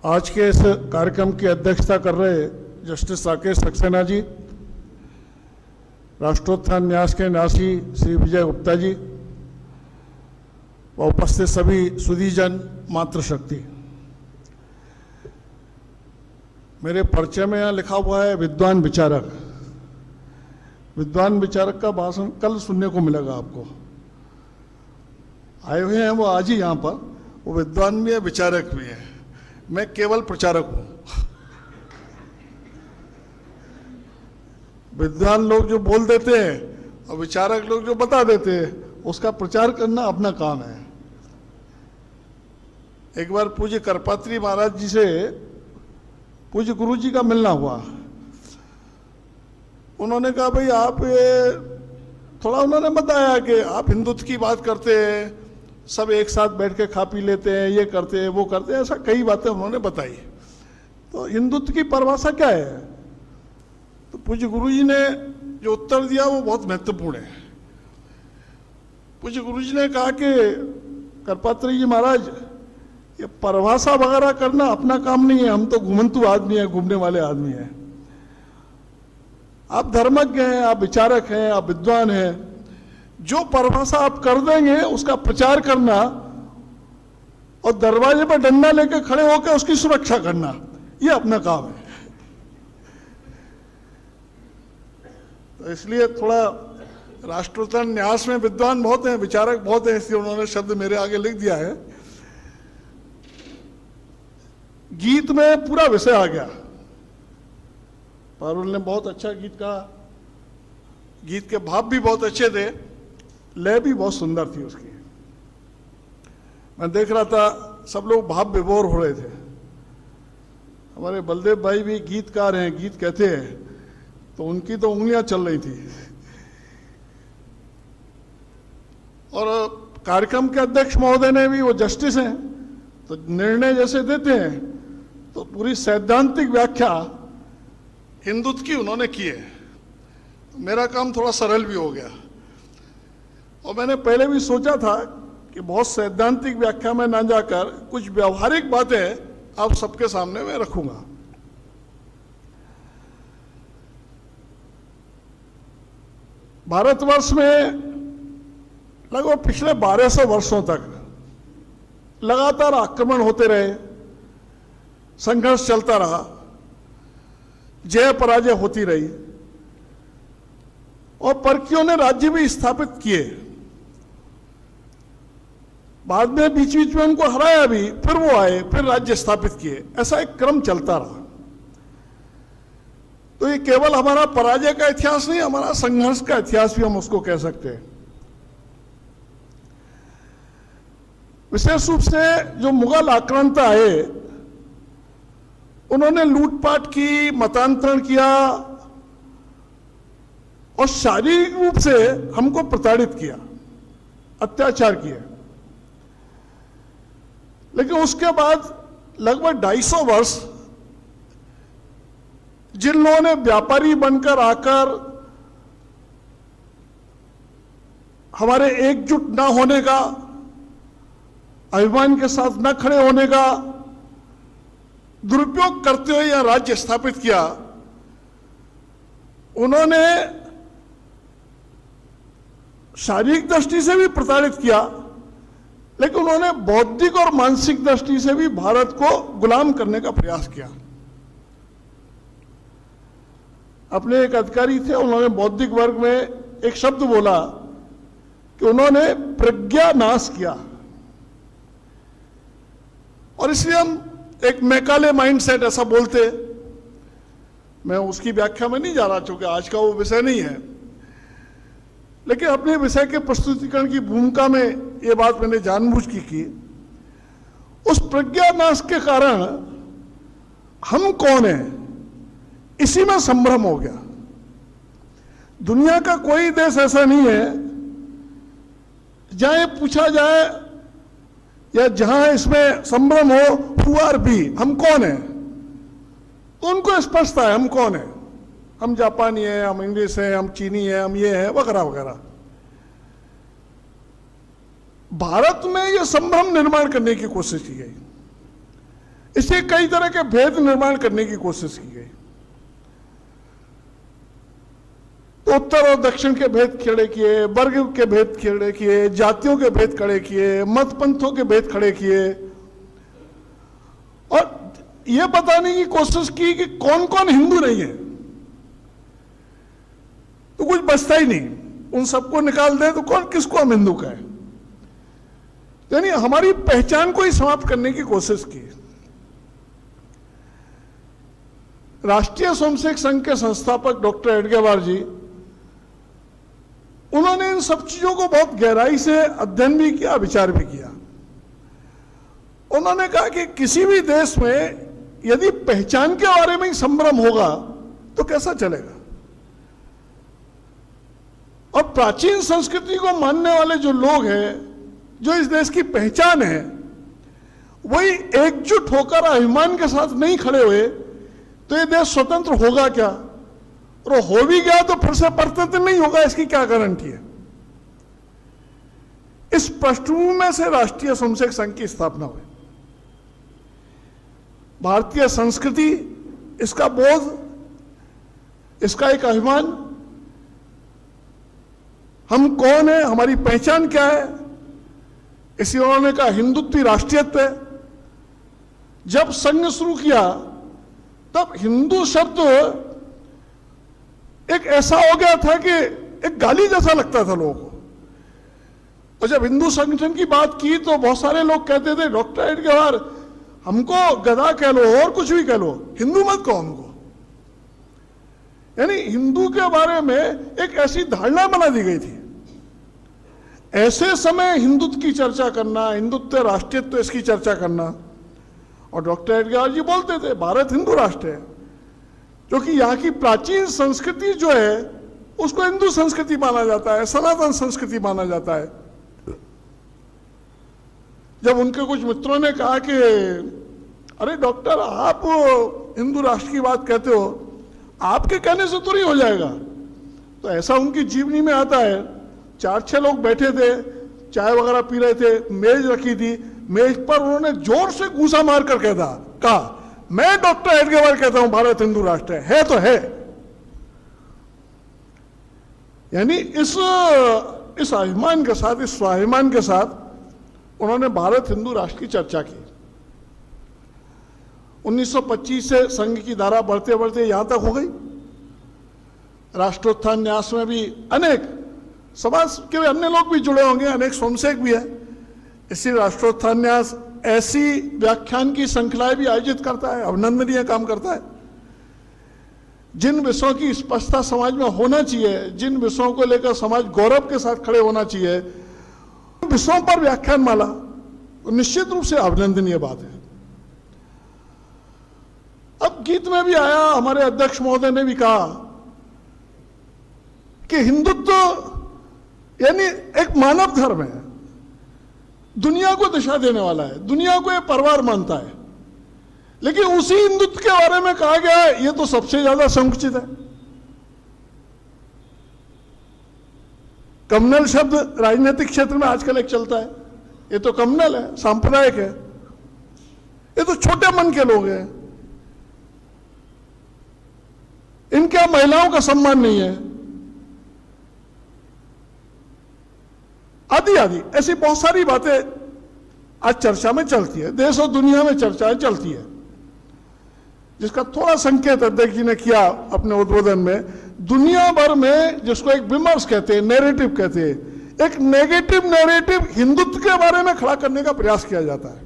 आज के इस कार्यक्रम की अध्यक्षता कर रहे जस्टिस राकेश सक्सेना जी, राष्ट्रोत्थान न्यास के न्यासी श्री विजय गुप्ता जी व उपस्थित सभी सुधीजन मातृशक्ति। मेरे परिचय में यहाँ लिखा हुआ है विद्वान विचारक। विद्वान विचारक का भाषण कल सुनने को मिलेगा आपको। आए हुए हैं वो आज ही यहाँ पर, वो विद्वान भी है विचारक भी है, मैं केवल प्रचारक हूँ। विद्वान लोग जो बोल देते हैं और विचारक लोग जो बता देते हैं, उसका प्रचार करना अपना काम है। एक बार पूज्य करपात्री महाराज जी से पूज्य गुरु जी का मिलना हुआ। उन्होंने कहा भाई आप ये थोड़ा, उन्होंने बताया कि आप हिंदुत्व की बात करते हैं, सब एक साथ बैठ के खा पी लेते हैं, ये करते हैं वो करते हैं, ऐसा कई बातें उन्होंने बताई। तो हिंदुत्व की परिभाषा क्या है? तो पूज्य गुरु जी ने जो उत्तर दिया वो बहुत महत्वपूर्ण है। पूज्य गुरु जी ने कहा कि करपात्री जी महाराज, ये परिभाषा वगैरह करना अपना काम नहीं है, हम तो घुमंतु आदमी हैं, घूमने वाले आदमी हैं। आप धर्मज्ञ हैं, आप विचारक हैं, आप विद्वान हैं, जो परिभाषा आप कर देंगे उसका प्रचार करना और दरवाजे पर डंडा लेकर खड़े होकर उसकी सुरक्षा करना, ये अपना काम है। तो इसलिए थोड़ा राष्ट्रोत्थान न्यास में विद्वान बहुत हैं, विचारक बहुत हैं, इसलिए उन्होंने शब्द मेरे आगे लिख दिया है। गीत में पूरा विषय आ गया। पारुल ने बहुत अच्छा गीत कहा, गीत के भाव भी बहुत अच्छे थे, लय भी बहुत सुंदर थी उसकी। मैं देख रहा था सब लोग भाव विभोर हो रहे थे। हमारे बलदेव भाई भी गीतकार हैं, गीत कहते हैं, तो उनकी तो उंगलियां चल रही थी। और कार्यक्रम के अध्यक्ष महोदय ने भी, वो जस्टिस हैं, तो निर्णय जैसे देते हैं तो पूरी सैद्धांतिक व्याख्या हिंदुत्व की उन्होंने की है। तो मेरा काम थोड़ा सरल भी हो गया। और मैंने पहले भी सोचा था कि बहुत सैद्धांतिक व्याख्या में ना जाकर कुछ व्यवहारिक बातें आप सबके सामने मैं रखूंगा। भारतवर्ष में लगभग पिछले 1200 वर्षों तक लगातार आक्रमण होते रहे, संघर्ष चलता रहा, जय पराजय होती रही और परकियों ने राज्य भी स्थापित किए। बाद में बीच बीच में उनको हराया भी, फिर वो आए, फिर राज्य स्थापित किए, ऐसा एक क्रम चलता रहा। तो ये केवल हमारा पराजय का इतिहास नहीं, हमारा संघर्ष का इतिहास भी हम उसको कह सकते हैं। विशेष रूप से जो मुगल आक्रांता आए, उन्होंने लूटपाट की, मतांतरण किया और शारीरिक रूप से हमको प्रताड़ित किया, अत्याचार किए। लेकिन उसके बाद लगभग 250 वर्ष जिन लोगों ने व्यापारी बनकर आकर हमारे एकजुट ना होने का, अभिमान के साथ न खड़े होने का दुरुपयोग करते हुए यह राज्य स्थापित किया, उन्होंने शारीरिक दृष्टि से भी प्रताड़ित किया, लेकिन उन्होंने बौद्धिक और मानसिक दृष्टि से भी भारत को गुलाम करने का प्रयास किया। अपने एक अधिकारी थे, उन्होंने बौद्धिक वर्ग में एक शब्द बोला कि उन्होंने प्रज्ञा नाश किया। और इसलिए हम एक मैकाले माइंडसेट ऐसा बोलते। मैं उसकी व्याख्या में नहीं जा रहा, चूंकि आज का वो विषय नहीं है, लेकिन अपने विषय के प्रस्तुतिकरण की भूमिका में ये बात मैंने जानबूझ की। उस प्रज्ञानाश के कारण हम कौन हैं, इसी में संभ्रम हो गया। दुनिया का कोई देश ऐसा नहीं है जहां ये पूछा जाए या जहां इसमें संभ्रम हो, हु आर बी, हम कौन हैं। तो उनको स्पष्टता है हम कौन हैं। हम जापानी हैं, हम इंग्लिश हैं, हम चीनी हैं, हम ये हैं, वगैरह वगैरह। भारत में ये संभ्रम निर्माण करने की कोशिश की गई। इससे कई तरह के भेद निर्माण करने की कोशिश की गई। तो उत्तर और दक्षिण के भेद खड़े किए, वर्ग के भेद खड़े किए, जातियों के भेद खड़े किए, मत पंथों के भेद खड़े किए, और यह बताने की कोशिश की कि कौन कौन हिंदू नहीं है। तो कुछ बचता ही नहीं, उन सबको निकाल दे तो कौन किसको हम हिंदू कहें। यानी हमारी पहचान को ही समाप्त करने की कोशिश की। राष्ट्रीय स्वयंसेवक संघ के संस्थापक डॉक्टर एडगेवार जी, उन्होंने इन सब चीजों को बहुत गहराई से अध्ययन भी किया, विचार भी किया। उन्होंने कहा कि किसी भी देश में यदि पहचान के बारे में ही संभ्रम होगा तो कैसा चलेगा। और प्राचीन संस्कृति को मानने वाले जो लोग हैं, जो इस देश की पहचान है, वही एकजुट होकर अभिमान के साथ नहीं खड़े हुए तो ये देश स्वतंत्र होगा क्या, और हो भी गया तो फिर से परतंत्र नहीं होगा, इसकी क्या गारंटी है। इस पृष्ठभूमि में से राष्ट्रीय स्वयंसेवक संघ की स्थापना हुई। भारतीय संस्कृति, इसका बोध, इसका एक अभिमान, हम कौन है, हमारी पहचान क्या है, इसी उन्होंने कहा हिंदुत्व राष्ट्रीयत्व है। जब संघ शुरू किया तब हिंदू शब्द एक ऐसा हो गया था कि एक गाली जैसा लगता था लोगों को। और जब हिंदू संगठन की बात की तो बहुत सारे लोग कहते थे, डॉक्टर एडगेवार हमको गधा कह लो और कुछ भी कह लो, हिंदू मत कहो हमको। यानी हिंदू के बारे में एक ऐसी धारणा बना दी गई थी। ऐसे समय हिंदुत्व की चर्चा करना, हिंदुत्व राष्ट्रीयत्व, इसकी चर्चा करना, और डॉक्टर एडगेवार जी बोलते थे भारत हिंदू राष्ट्र है, क्योंकि यहाँ की प्राचीन संस्कृति जो है उसको हिंदू संस्कृति माना जाता है, सनातन संस्कृति माना जाता है। जब उनके कुछ मित्रों ने कहा कि अरे डॉक्टर आप हिंदू राष्ट्र की बात कहते हो, आपके कहने से तो नहीं हो जाएगा, तो ऐसा उनकी जीवनी में आता है। 4-6 लोग बैठे थे, चाय वगैरह पी रहे थे, मेज रखी थी, मेज पर उन्होंने जोर से घूंसा मार कर कहा मैं डॉक्टर एडगेवार कहता हूं भारत हिंदू राष्ट्र है तो है। यानी इस अभिमान के साथ, इस स्वाभिमान के साथ उन्होंने भारत हिंदू राष्ट्र की चर्चा की। 1925 से संघ की धारा बढ़ते बढ़ते यहां तक हो गई। राष्ट्रोत्थान न्यास में भी अनेक समाज के अन्य लोग भी जुड़े होंगे, अनेक स्वयंसेवक भी है। इसी राष्ट्रोत्थान न्यास ऐसी व्याख्यान की श्रृंखलाएं भी आयोजित करता है, अभिनंदनीय काम करता है। जिन विषयों की स्पष्टता समाज में होना चाहिए, जिन विषयों को लेकर समाज गौरव के साथ खड़े होना चाहिए, विषयों पर व्याख्यान माला निश्चित रूप से अभिनंदनीय बात है। अब गीत में भी आया, हमारे अध्यक्ष महोदय ने भी कहा कि हिंदुत्व यानी एक मानव धर्म है, दुनिया को दिशा देने वाला है, दुनिया को एक परिवार मानता है। लेकिन उसी हिंदुत्व के बारे में कहा गया है ये तो सबसे ज्यादा संकुचित है। कम्युनल शब्द राजनीतिक क्षेत्र में आजकल एक चलता है, ये तो कम्युनल है, सांप्रदायिक है, ये तो छोटे मन के लोग हैं, इनके यहां महिलाओं का सम्मान नहीं है, आदि आदि ऐसी बहुत सारी बातें आज चर्चा में चलती है, देश और दुनिया में चर्चाएं चलती है, जिसका थोड़ा संकेत अध्यक्ष जी ने किया अपने उद्बोधन में। दुनिया भर में जिसको एक विमर्श कहते हैं, नैरेटिव कहते हैं, एक नेगेटिव नैरेटिव हिंदुत्व के बारे में खड़ा करने का प्रयास किया जाता है।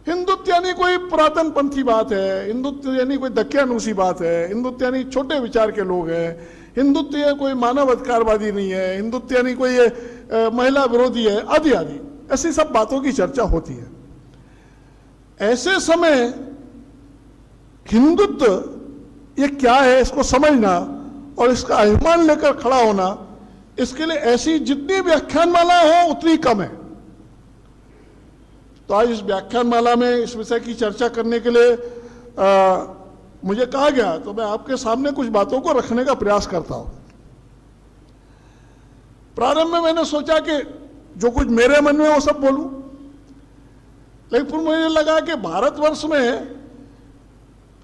हिंदुत्व यानी कोई पुरातन पंथी बात है, हिंदुत्व यानी कोई दकियानूसी बात है, हिंदुत्व यानी छोटे विचार के लोग हैं, हिंदुत्व यानी कोई मानव अधिकारवादी नहीं है, हिंदुत्व यानी कोई महिला विरोधी है, आदि आदि ऐसी सब बातों की चर्चा होती है। ऐसे समय हिंदुत्व ये क्या है इसको समझना और इसका अभिमान लेकर खड़ा होना, इसके लिए ऐसी जितनी व्याख्यानमाला हो उतनी कम है। तो आज इस व्याख्यानमाला में इस विषय की चर्चा करने के लिए मुझे कहा गया, तो मैं आपके सामने कुछ बातों को रखने का प्रयास करता हूं। प्रारंभ में मैंने सोचा कि जो कुछ मेरे मन में वो सब बोलूं, लेकिन फिर मुझे लगा कि भारतवर्ष में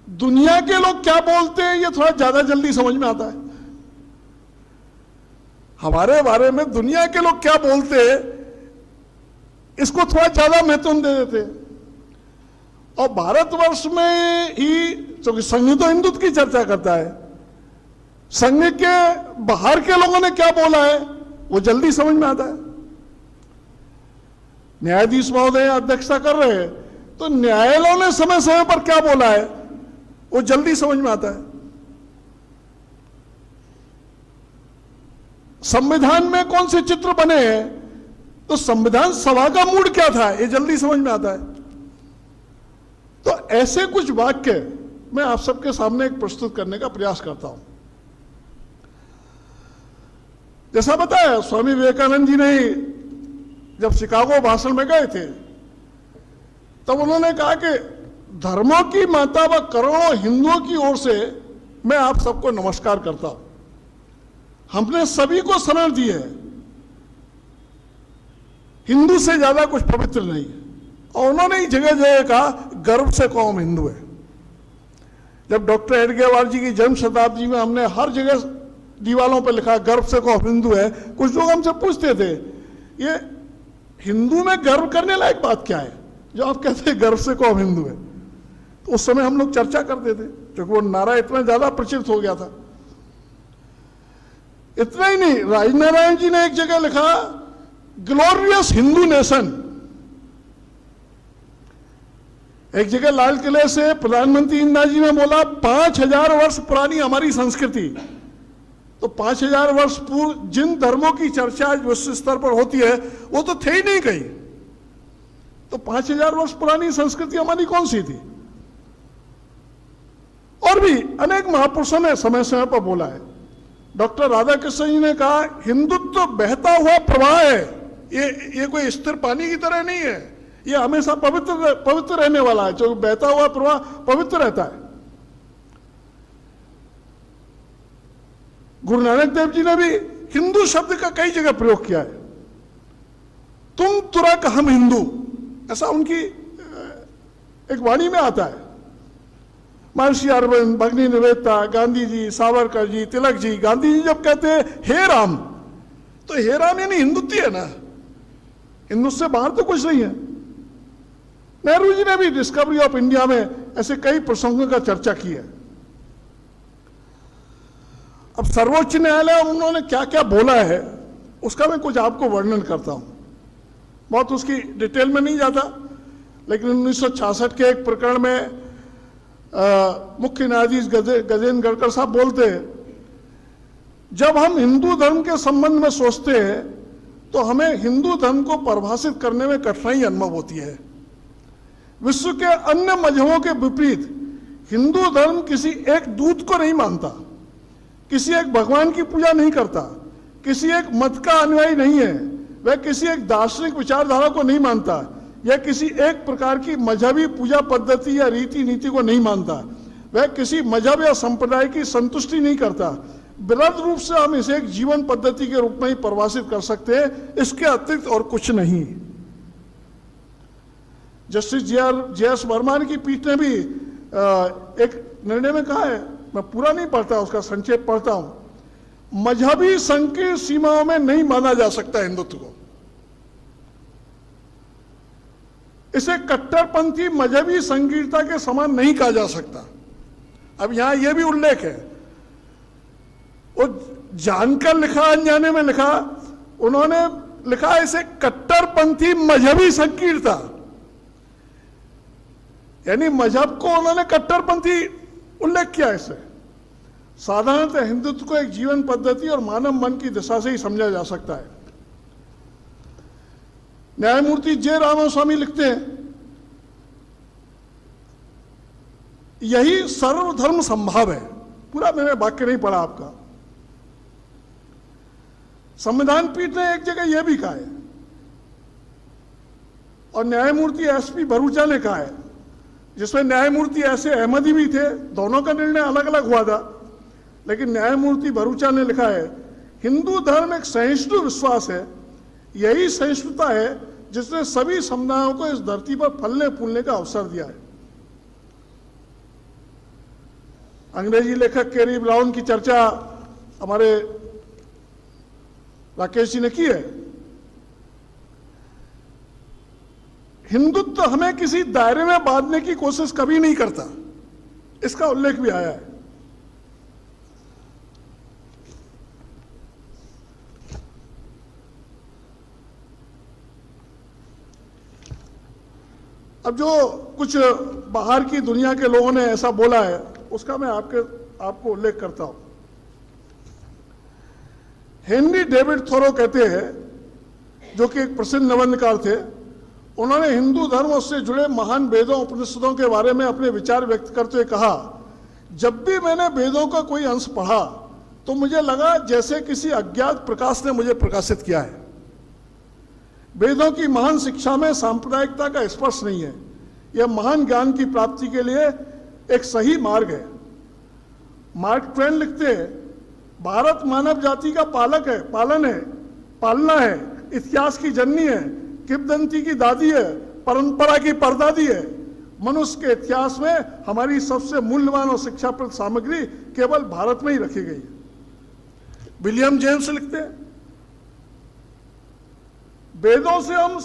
दुनिया के लोग क्या बोलते हैं ये थोड़ा ज्यादा जल्दी समझ में आता है। हमारे बारे में दुनिया के लोग क्या बोलते हैं इसको थोड़ा ज्यादा महत्व दे देते हैं। और भारतवर्ष में ही, क्योंकि संघ तो हिंदुत्व की चर्चा करता है, संघ के बाहर के लोगों ने क्या बोला है वो जल्दी समझ में आता है। न्यायाधीश महोदय अध्यक्षता कर रहे हैं तो न्यायालयों ने समय समय पर क्या बोला है वो जल्दी समझ में आता है। संविधान में कौन से चित्र बने हैं तो संविधान सभा का मूड क्या था ये जल्दी समझ में आता है। तो ऐसे कुछ वाक्य मैं आप सबके सामने एक प्रस्तुत करने का प्रयास करता हूं। जैसा बताया, स्वामी विवेकानंद जी ने जब शिकागो भाषण में गए थे तब उन्होंने कहा कि धर्मों की माता व करोड़ों हिंदुओं की ओर से मैं आप सबको नमस्कार करता हूं। हमने सभी को शरण दी है, हिंदू से ज्यादा कुछ पवित्र नहीं है। और उन्होंने ही जगह जगह कहा गर्व से कौम हिंदू है। जब डॉक्टर एडगेवार जी की जन्म शताब्दी में हमने हर जगह दीवालों पर लिखा गर्व से कौम हिंदू है, कुछ लोग हमसे पूछते थे ये हिंदू में गर्व करने लायक बात क्या है जो आप कहते हैं गर्व से कौम हिंदू है। तो उस समय हम लोग चर्चा करते थे क्योंकि वो नारा इतना ज्यादा प्रचलित हो गया था। इतना ही नहीं, राजनारायण जी ने एक जगह लिखा ग्लोरियस हिंदू नेशन। एक जगह लाल किले से प्रधानमंत्री इंदिरा जी ने बोला 5000 वर्ष पुरानी हमारी संस्कृति। तो 5000 वर्ष पूर्व जिन धर्मों की चर्चा आज विश्व स्तर पर होती है वो तो थे ही नहीं कहीं। तो 5000 वर्ष पुरानी संस्कृति हमारी कौन सी थी। और भी अनेक महापुरुषों ने समय समय पर बोला है। डॉक्टर राधाकृष्ण जी ने कहा हिंदुत्व बहता हुआ प्रवाह है, ये कोई स्थिर पानी की तरह नहीं है, ये हमेशा पवित्र रहने वाला है। जो बहता हुआ प्रवाह पवित्र रहता है। गुरु नानक देव जी ने भी हिंदू शब्द का कई जगह प्रयोग किया है। तुम तुरक हम हिंदू, ऐसा उनकी एक वाणी में आता है। महर्षि अरविंद, भगनी निवेदिता, गांधी जी, सावरकर जी, तिलक जी, गांधी जी जब कहते हैं हे राम, तो हे राम यानी हिंदुत्व है ना, हिंदुत्व से बाहर तो कुछ नहीं है। नेहरू जी ने भी डिस्कवरी ऑफ इंडिया में ऐसे कई प्रसंगों का चर्चा की है। अब सर्वोच्च न्यायालय उन्होंने क्या क्या बोला है उसका मैं कुछ आपको वर्णन करता हूं, बहुत उसकी डिटेल में नहीं जाता। लेकिन 1966 के एक प्रकरण में मुख्य न्यायाधीश गजेंद्र गढ़कर साहब बोलते हैं, जब हम हिंदू धर्म के संबंध में सोचते हैं तो हमें हिंदू धर्म को परिभाषित करने में कठिनाई अनुभव होती है। विश्व के अन्य मजहबों के विपरीत हिंदू धर्म किसी एक दूत को नहीं मानता, किसी एक भगवान की पूजा नहीं करता, किसी एक मत का अनुयायी नहीं है, वह किसी एक दार्शनिक विचारधारा को नहीं मानता या किसी एक प्रकार की मजहबी पूजा पद्धति या रीति नीति को नहीं मानता, वह किसी मजहब या संप्रदाय की संतुष्टि नहीं करता। वृहद रूप से हम इसे एक जीवन पद्धति के रूप में ही परिभाषित कर सकते हैं, इसके अतिरिक्त और कुछ नहीं। Justice JS. वर्मा की पीठ ने भी एक निर्णय में कहा है, मैं पूरा नहीं पढ़ता, उसका संक्षेप पढ़ता हूं। मजहबी संकीर्ण सीमाओं में नहीं माना जा सकता हिंदुत्व को। इसे कट्टरपंथी मजहबी संकीर्णता के समान नहीं कहा जा सकता। अब यहां यह भी उल्लेख है, वो जानकर लिखा अनजाने में लिखा, उन्होंने लिखा इसे कट्टरपंथी मजहबी संकीर्णता, यानी मजहब को उन्होंने कट्टरपंथी उल्लेख किया। इसे साधारणतः हिंदुत्व को एक जीवन पद्धति और मानव मन की दिशा से ही समझा जा सकता है। न्यायमूर्ति जे रामास्वामी लिखते हैं, यही सर्वधर्म संभाव है। पूरा मैंने वाक्य नहीं पढ़ा आपका। संविधान पीठ ने एक जगह यह भी कहा है और न्यायमूर्ति एसपी भरूचा ने कहा है, जिसमें न्यायमूर्ति ऐसे अहमदी भी थे, दोनों का निर्णय अलग अलग हुआ था, लेकिन न्यायमूर्ति भरूचा ने लिखा है हिंदू धर्म एक सहिष्णु विश्वास है, यही सहिष्णुता है जिसने सभी समुदायों को इस धरती पर फलने फूलने का अवसर दिया है। अंग्रेजी लेखक कैरी ब्राउन की चर्चा हमारे राकेश जी ने की है। हिंदुत्व हमें किसी दायरे में बांधने की कोशिश कभी नहीं करता, इसका उल्लेख भी आया है। अब जो कुछ बाहर की दुनिया के लोगों ने ऐसा बोला है, उसका मैं आपको उल्लेख करता हूं। हेनरी डेविड थोरो कहते हैं, जो कि एक प्रसिद्ध निबंधकार थे, उन्होंने हिंदू धर्म और उससे जुड़े महान वेदों उपनिषदों के बारे में अपने विचार व्यक्त करते हुए कहा, जब भी मैंने वेदों का कोई अंश पढ़ा तो मुझे लगा जैसे किसी अज्ञात प्रकाश ने मुझे प्रकाशित किया है। वेदों की महान शिक्षा में सांप्रदायिकता का स्पर्श नहीं है। यह महान ज्ञान की प्राप्ति के लिए एक सही मार्ग है। मार्क ट्वेन लिखते हैं, भारत मानव जाति का पालना है, इतिहास की जननी है, किंवदंती की दादी है, परंपरा की परदादी है। मनुष्य के इतिहास में हमारी सबसे मूल्यवान और शिक्षाप्रद सामग्री केवल भारत में ही रखी गई है। विलियम जेम्स लिखते हैं, वेदों से हम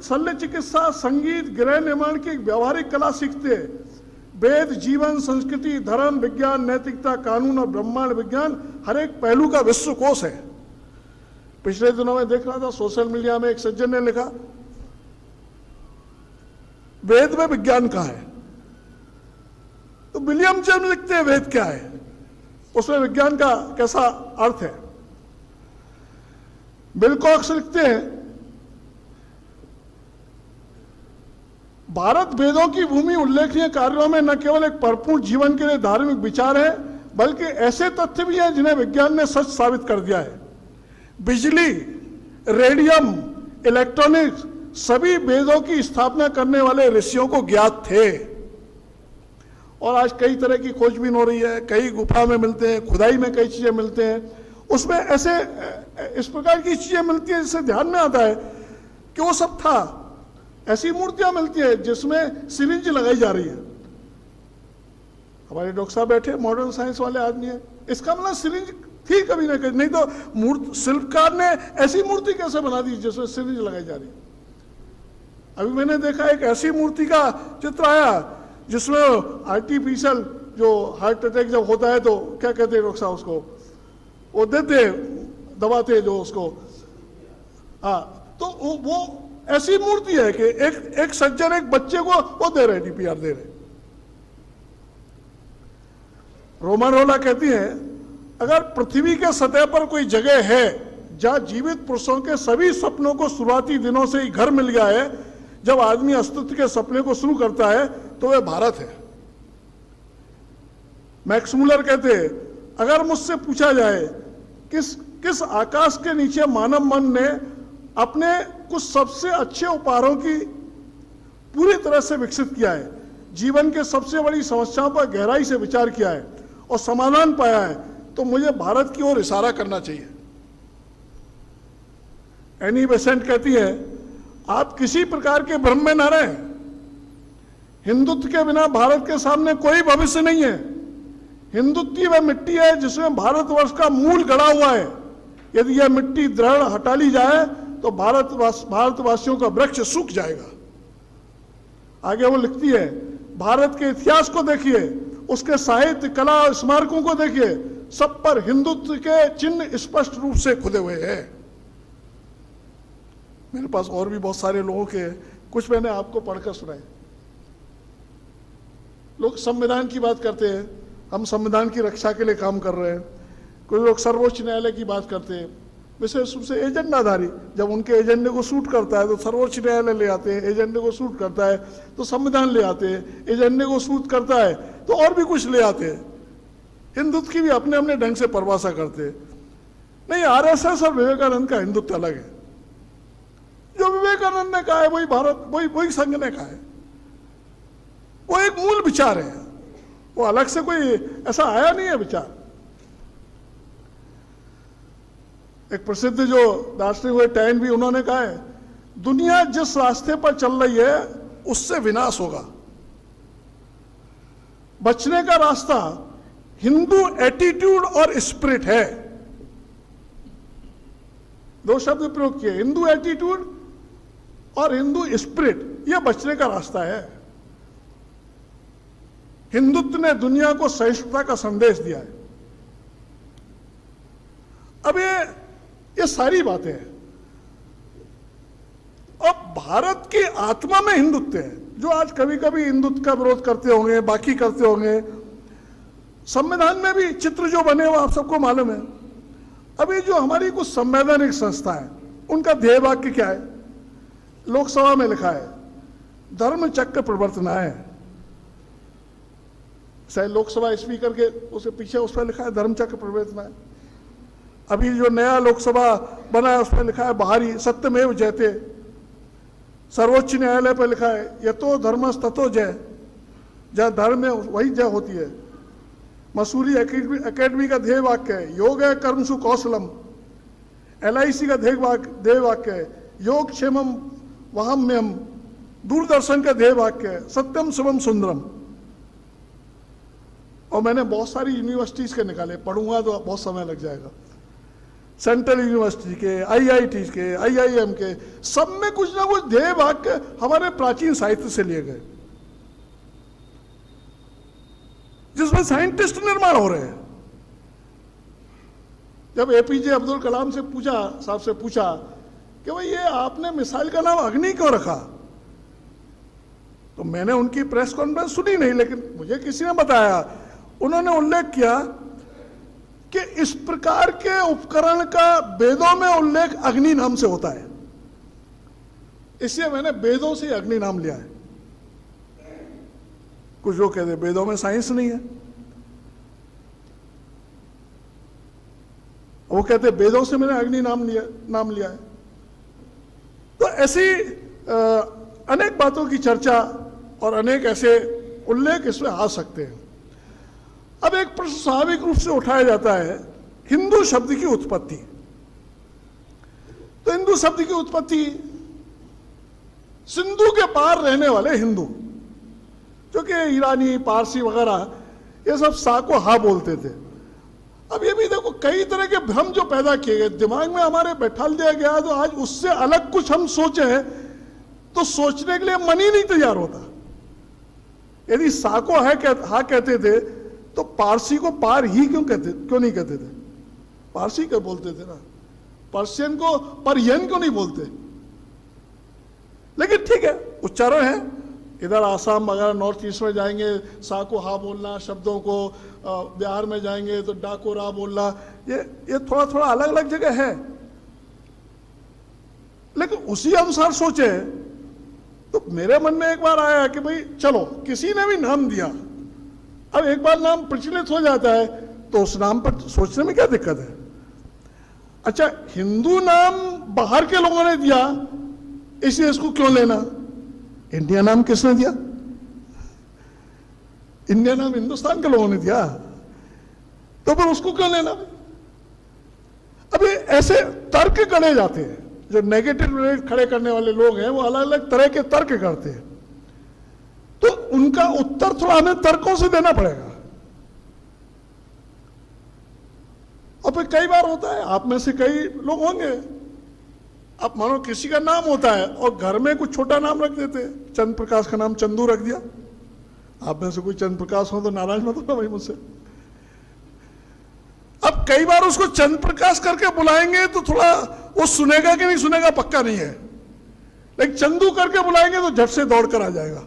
शल्य चिकित्सा, संगीत, गृह निर्माण की एक व्यावहारिक कला सीखते हैं। वेद जीवन, संस्कृति, धर्म, विज्ञान, नैतिकता, कानून और ब्रह्मांड विज्ञान हर एक पहलू का विश्वकोश है। पिछले दिनों में देख रहा था सोशल मीडिया में एक सज्जन ने लिखा, वेद में विज्ञान कहाँ है? तो विलियम जेम्स लिखते हैं, वेद क्या है, उसमें विज्ञान का कैसा अर्थ है। बिल कॉक्स लिखते हैं, भारत वेदों की भूमि उल्लेखनीय कार्यों में न केवल एक भरपूर जीवन के लिए धार्मिक विचार है, बल्कि ऐसे तथ्य भी हैं जिन्हें विज्ञान ने सच साबित कर दिया है। बिजली, रेडियम, इलेक्ट्रॉनिक्स सभी वेदों की स्थापना करने वाले ऋषियों को ज्ञात थे। और आज कई तरह की खोजबीन हो रही है, कई गुफा में मिलते हैं, खुदाई में कई चीजें मिलते हैं, उसमें ऐसे इस प्रकार की चीजें मिलती है जिससे ध्यान में आता है कि वो सब था। ऐसी मूर्तियां मिलती है जिसमें सिरिंज लगाई जा रही है। हमारे डॉक्टर साहब बैठे मॉडर्न साइंस वाले आदमी है, इसका मतलब सिरिंज थी कभी ना कभी, नहीं तो शिल्पकार ने ऐसी मूर्ति कैसे बना दी जिसमें सिरिंज लगाई जा रही है। अभी मैंने देखा एक ऐसी मूर्ति का चित्र आया जिसमें आर्टिफिशियल जो हार्ट अटैक जब होता है तो क्या कहते हैं डॉक्टर साहब उसको, वो देते दबाते जो उसको, हाँ, तो वो ऐसी मूर्ति है कि एक सज्जन एक बच्चे को वो दे रहे, डीपीआर दे रहे। रोमन रोला कहती है, अगर पृथ्वी के सतह पर कोई जगह है जहां जीवित पुरुषों के सभी सपनों को शुरुआती दिनों से ही घर मिल गया है, जब आदमी अस्तित्व के सपने को शुरू करता है, तो वह भारत है। मैक्स मुलर कहते हैं, अगर मुझसे पूछा जाए किस आकाश के नीचे मानव मन ने अपने कुछ सबसे अच्छे उपहारों की पूरी तरह से विकसित किया है, जीवन के सबसे बड़ी समस्याओं पर गहराई से विचार किया है और समाधान पाया है, तो मुझे भारत की ओर इशारा करना चाहिए। एनी बेसेंट कहती है, आप किसी प्रकार के भ्रम में न रहें। हिंदुत्व के बिना भारत के सामने कोई भविष्य नहीं है। हिंदुत्व वह मिट्टी है जिसमें भारतवर्ष का मूल गड़ा हुआ है। यदि यह मिट्टी दृढ़ हटा ली जाए तो भारतवासियों का वृक्ष सूख जाएगा। आगे वो लिखती है, भारत के इतिहास को देखिए, उसके साहित्य, कला और स्मारकों को देखिए, सब पर हिंदुत्व के चिन्ह स्पष्ट रूप से खुदे हुए हैं। मेरे पास और भी बहुत सारे लोगों के, कुछ मैंने आपको पढ़कर सुनाए। लोग संविधान की बात करते हैं, हम संविधान की रक्षा के लिए काम कर रहे हैं। कुछ लोग सर्वोच्च न्यायालय की बात करते हैं, विशेष रूप से एजेंडाधारी, जब उनके एजेंडे को सूट करता है तो सर्वोच्च न्यायालय ले आते हैं, एजेंडे को सूट करता है तो संविधान ले आते हैं, एजेंडे को सूट करता है तो और भी कुछ ले आते हैं। हिंदुत्व की भी अपने अपने ढंग से परिभाषा करते हैं। नहीं, आरएसएस और विवेकानंद का हिंदुत्व अलग है। जो विवेकानंद ने कहा है वही भारत, वही संघ ने कहा है, वो एक मूल विचार है, वो अलग से कोई ऐसा आया नहीं है विचार। एक प्रसिद्ध जो दार्शनिक हुए टैन भी, उन्होंने कहा है दुनिया जिस रास्ते पर चल रही है उससे विनाश होगा। बचने का रास्ता हिंदू एटीट्यूड और स्पिरिट है। दो शब्द प्रयोग किए, हिंदू एटीट्यूड और हिंदू स्पिरिट, यह बचने का रास्ता है। हिंदुत्व ने दुनिया को सहिष्णुता का संदेश दिया है। अब ये सारी बातें हैं। अब भारत की आत्मा में हिंदुत्व है, जो आज कभी कभी हिंदुत्व का विरोध करते होंगे, बाकी करते होंगे। संविधान में भी चित्र जो बने वो आप सबको मालूम है। अभी जो हमारी कुछ संवैधानिक संस्था है उनका ध्येय वाक्य क्या है? लोकसभा में लिखा है धर्म चक्र प्रवर्तनाय। शायद लोकसभा स्पीकर के उसे पीछे उस पर लिखा है धर्म चक्र प्रवर्तनाय। अभी जो नया लोकसभा बना है उस पर लिखा है बाहरी सत्यमेव जयते। सर्वोच्च न्यायालय पर लिखा है यतो धर्मस ततो जय, जहां धर्म है वही जय होती है। मसूरी एकेडमी का ध्येय वाक्य है योग है कर्मसु कौशलम। LIC का ध्येय वाक्य है योग क्षेमम वहम्यम। दूरदर्शन का ध्येय वाक्य है सत्यम शिवम सुंदरम। और मैंने बहुत सारी यूनिवर्सिटीज के निकाले, पढ़ूंगा तो बहुत समय लग जाएगा। सेंट्रल यूनिवर्सिटी के, IIT के, IIM के, सब में कुछ ना कुछ ध्येय वाक्य हमारे प्राचीन साहित्य से लिए गए, जिसमें साइंटिस्ट निर्माण हो रहे हैं। जब APJ अब्दुल कलाम से पूछा कि भाई ये आपने मिसाइल का नाम अग्नि क्यों रखा, तो मैंने उनकी प्रेस कॉन्फ्रेंस सुनी नहीं, लेकिन मुझे किसी ने बताया, उन्होंने उल्लेख किया कि इस प्रकार के उपकरण का वेदों में उल्लेख अग्नि नाम से होता है, इसलिए मैंने वेदों से अग्नि नाम लिया है। कुछ लोग कहते हैं वेदों में साइंस नहीं है, वो कहते हैं वेदों से मैंने अग्नि नाम लिया है। तो ऐसी अनेक बातों की चर्चा और अनेक ऐसे उल्लेख इसमें आ सकते हैं। अब एक प्रश्न स्वाभाविक रूप से उठाया जाता है हिंदू शब्द की उत्पत्ति। तो हिंदू शब्द की उत्पत्ति सिंधु के पार रहने वाले हिंदू, जो कि ईरानी, पारसी वगैरह, ये सब सा को हा बोलते थे। अब ये भी देखो कई तरह के भ्रम जो पैदा किए गए, दिमाग में हमारे बैठा दिया गया, तो आज उससे अलग कुछ हम सोचे तो सोचने के लिए मन ही नहीं तैयार होता। यदि सा को हा कहते थे तो पारसी को पार ही क्यों नहीं कहते थे? पारसी क्यों बोलते थे ना, पर्शियन को परयन क्यों नहीं बोलते? लेकिन ठीक है, उच्चारण है। इधर आसाम वगैरह नॉर्थ ईस्ट में जाएंगे सा को हा बोलना, शब्दों को बिहार में जाएंगे तो डा को रा बोलना, ये थोड़ा थोड़ा अलग अलग जगह है। लेकिन उसी अनुसार सोचे तो मेरे मन में एक बार आया कि भाई चलो किसी ने भी नाम दिया, अब एक बार नाम प्रचलित हो जाता है तो उस नाम पर सोचने में क्या दिक्कत है? अच्छा, हिंदू नाम बाहर के लोगों ने दिया इसलिए इसको क्यों लेना? इंडिया नाम किसने दिया? इंडिया नाम हिंदुस्तान के लोगों ने दिया, तो फिर उसको क्यों लेना? अभी ऐसे तर्क गढ़े जाते हैं, जो नेगेटिव खड़े करने वाले लोग हैं वो अलग अलग तरह के तर्क करते हैं, तो उनका उत्तर थोड़ा हमें तर्कों से देना पड़ेगा। और फिर कई बार होता है, आप में से कई लोग होंगे, आप मानो किसी का नाम होता है और घर में कुछ छोटा नाम रख देते हैं, चंद्र प्रकाश का नाम चंदू रख दिया। आप में से कोई चंद्र प्रकाश हो तो नाराज मत होना भाई मुझसे। अब कई बार उसको चंद्र प्रकाश करके बुलाएंगे तो थोड़ा वो सुनेगा कि नहीं सुनेगा पक्का नहीं है, लेकिन चंदू करके बुलाएंगे तो झट से दौड़ कर आ जाएगा।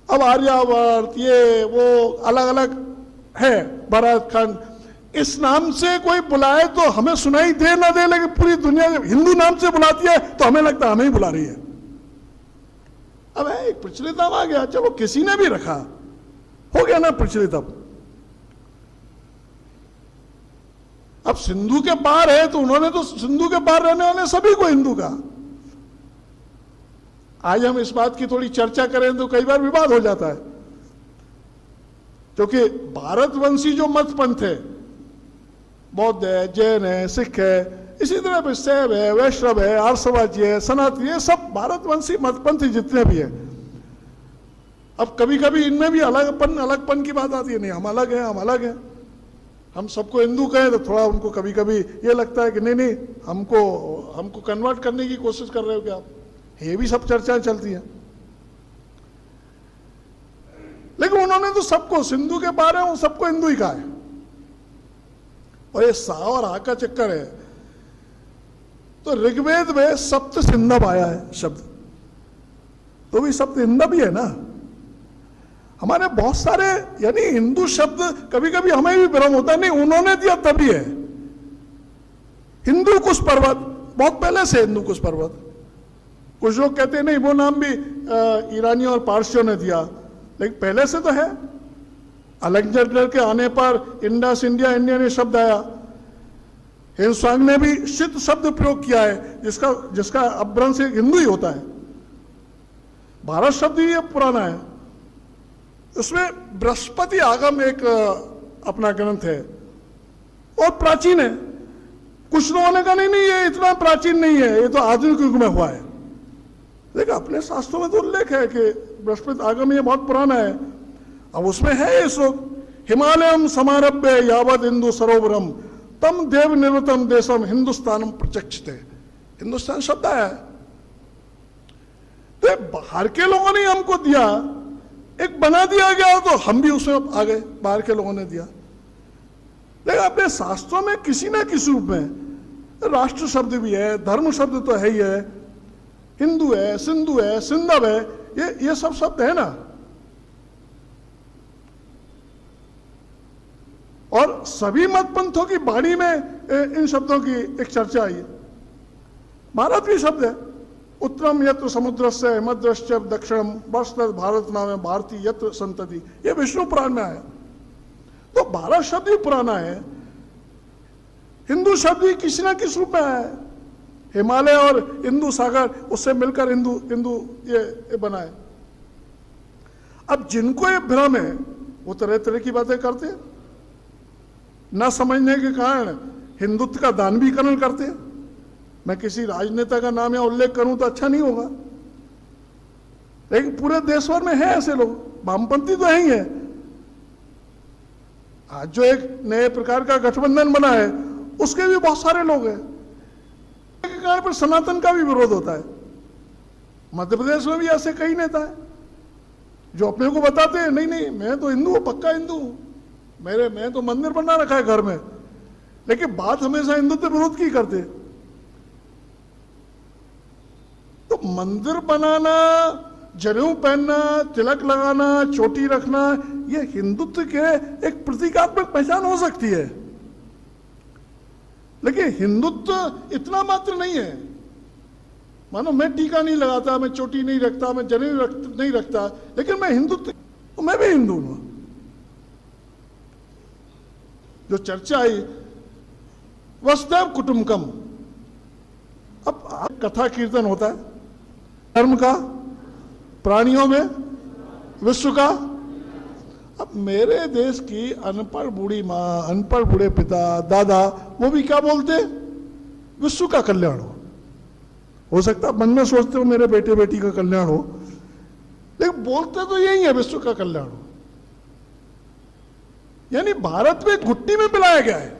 अब आर्यावर्त ये वो अलग अलग है, भरतखंड, इस नाम से कोई बुलाए तो हमें सुनाई दे ना दे, लेकिन पूरी दुनिया जब हिंदू नाम से बुलाती है तो हमें लगता है हमें ही बुला रही है। अब है एक प्रचलित नाम आ गया, चलो किसी ने भी रखा, हो गया ना प्रचलित। अब सिंधु के पार है तो उन्होंने तो सिंधु के पार रहने वाले सभी को हिंदू का। आज हम इस बात की थोड़ी चर्चा करें तो कई बार विवाद हो जाता है, क्योंकि भारतवंशी जो मत पंथ है बौद्ध है, जैन है, सिख है, इसी तरह पे शैव है, वैष्णव है, आर्यसमाजी है, सनातनी है, सब भारतवंशी मतपंथी जितने भी है। अब कभी कभी इनमें भी अलगपन की बात आती है, नहीं हम अलग हैं, हम अलग हैं, हम सबको हिंदू कहें तो थोड़ा उनको कभी कभी ये लगता है कि नहीं नहीं हमको कन्वर्ट करने की कोशिश कर रहे हो क्या आप। ये भी सब चर्चाएं चलती हैं। लेकिन उन्होंने तो सबको सिंधु के पार है, सबको हिंदू ही कहा है। और ये सा और आ का चक्कर है। तो ऋग्वेद में सप्त सिंधव आया है शब्द, तो भी सप्त हिंदव ही है ना। हमारे बहुत सारे यानी हिंदू शब्द कभी कभी हमें भी भ्रम होता है, नहीं उन्होंने दिया तभी है। हिंदू कुश पर्वत बहुत पहले से हिंदू कुश पर्वत, कुछ लोग कहते हैं नहीं वो नाम भी ईरानियों और पारसियों ने दिया, लेकिन पहले से तो है। अलेक्जेंडर के आने पर इंडस इंडिया ये शब्द आया। हिंदुस्तान ने भी सिद्ध शब्द प्रयोग किया है, जिसका अपभ्रंश हिंदू ही होता है। भारत शब्द ही पुराना है। उसमें बृहस्पति आगम एक अपना ग्रंथ है और प्राचीन है। कुछ लोगों ने कहा नहीं ये इतना प्राचीन नहीं है, ये तो आधुनिक युग में हुआ है। लेकिन अपने शास्त्रों में तो उल्लेख है कि बृहस्पति आगम ये बहुत पुराना है। अब उसमें है ये श्लोक, हिमालयम समारभ्य यावद हिंदू सरोवरम तम देव निर्वतम देशम हिंदुस्तानम प्रचक्षते। हिंदुस्तान शब्द आया है। तो बाहर के लोगों ने हमको दिया, एक बना दिया गया तो हम भी उसमें आ गए, बाहर के लोगों ने दिया। लेकिन अपने शास्त्रों में किसी ना किसी रूप में राष्ट्र शब्द भी है, धर्म शब्द तो है ही है, हिंदू है, सिंधु है, सिंधव है, ये सब शब्द है ना। और सभी मत पंथों की वाणी में इन शब्दों की एक चर्चा आई है। भारत भी शब्द है, उत्तरम यत्र समुद्र से मध्यश्च दक्षिणम वर्षत भारत नाम भारती यत्र संतति, ये विष्णु पुराण में आया। तो भारत शब्द ही पुराना है। हिंदू शब्द ही किसी ना किसी रूप में आया है। हिमालय और हिंदू सागर उससे मिलकर हिंदू ये बना है। अब जिनको ये भ्रम है वो तरह तरह की बातें करते हैं, न समझने के कारण हिंदुत्व का दानवीकरण करते हैं। मैं किसी राजनेता का नाम या उल्लेख करूं तो अच्छा नहीं होगा, लेकिन पूरे देश भर में है ऐसे लोग। वामपंथी तो है ही है। आज जो एक नए प्रकार का गठबंधन बना है उसके भी बहुत सारे लोग हैं। के कारण पर सनातन का भी विरोध होता है। मध्य प्रदेश में भी ऐसे कई नेता है जो अपने को बताते हैं नहीं मैं तो हिंदू हूं, पक्का हिंदू हूं, मैं तो मंदिर बना रखा है घर में, लेकिन बात हमेशा हिंदुत्व विरोध की करते। तो मंदिर बनाना, जनेऊ पहनना, तिलक लगाना, चोटी रखना, ये हिंदुत्व के एक प्रतीकात्मक पहचान हो सकती है, लेकिन हिंदुत्व इतना मात्र नहीं है। मानो मैं टीका नहीं लगाता, मैं चोटी नहीं रखता, मैं जनेऊ नहीं रखता, लेकिन मैं हिंदुत्व, तो मैं भी हिंदू हूं। जो चर्चा आई वसुधैव कुटुंबकम, अब कथा कीर्तन होता है धर्म का, प्राणियों में, विश्व का। अब मेरे देश की अनपढ़ बूढ़ी माँ, अनपढ़ बूढ़े पिता, दादा, वो भी क्या बोलते, विश्व का कल्याण हो सकता मन में सोचते हो मेरे बेटे बेटी का कल्याण हो, लेकिन बोलते तो यही है विश्व का कल्याण हो। यानी भारत में घुट्टी में पिलाया गया है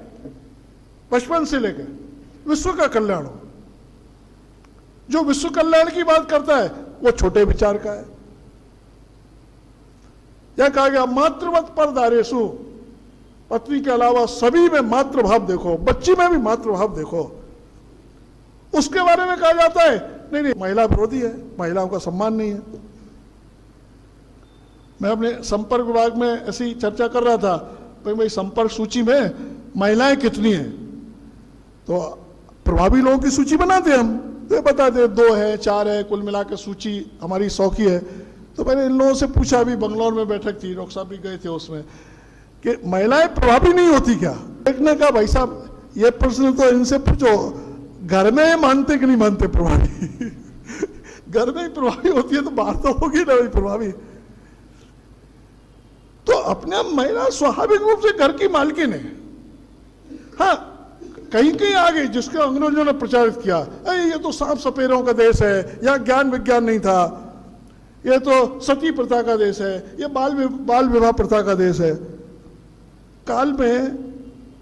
बचपन से लेकर विश्व का कल्याण हो। जो विश्व कल्याण की बात करता है वो छोटे विचार का है। यह कहा गया मातृवत पर दारेशु, पत्नी के अलावा सभी में मातृभाव देखो, बच्ची में भी मातृभाव देखो। उसके बारे में कहा जाता है नहीं महिला विरोधी है, महिलाओं का सम्मान नहीं है। मैं अपने संपर्क विभाग में ऐसी चर्चा कर रहा था, भाई संपर्क सूची में महिलाएं कितनी हैं, तो प्रभावी लोगों की सूची बनाते हम, तो बता दे 2 है 4 है, कुल मिला के सूची हमारी 100 की है। तो मैंने इन लोगों से पूछा, अभी बंगलौर में बैठक थी, डॉक्टर साहब भी गए थे उसमें, कि महिलाएं प्रभावी नहीं होती क्या। एक ने कहा भाई साहब ये प्रश्न तो इनसे पूछो, घर में मानते कि नहीं मानते प्रभावी घर में ही प्रभावी होती है तो बाहर तो होगी ना भाई प्रभावी। तो अपने महिला स्वाभाविक रूप से घर की मालकिन है। हाँ, कहीं कहीं आ गई, जिसका अंग्रेजों ने प्रचारित किया, ये तो सांप सपेरों का देश है, यहाँ ज्ञान विज्ञान नहीं था, ये तो सती प्रथा का देश है, ये बाल विवाह प्रथा का देश है। काल में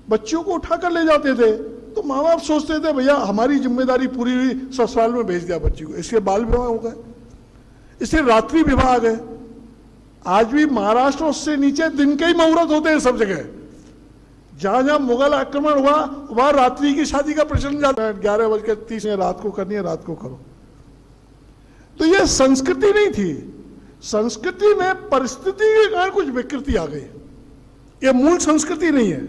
बच्चियों को उठाकर ले जाते थे तो माँ बाप सोचते थे भैया हमारी जिम्मेदारी पूरी हुई, ससुराल में भेज दिया बच्ची को, इसलिए बाल विवाह हो गए, इसलिए रात्रि विवाह आ गए। आज भी महाराष्ट्र उससे नीचे दिन के ही मुहूर्त होते हैं सब जगह। जहां जहां मुगल आक्रमण हुआ वहां रात्रि की शादी का प्रचलन जाता है, 11:30 रात को करनी है, रात को करो। तो यह संस्कृति नहीं थी, संस्कृति में परिस्थिति के कारण कुछ विकृति आ गई, यह मूल संस्कृति नहीं है।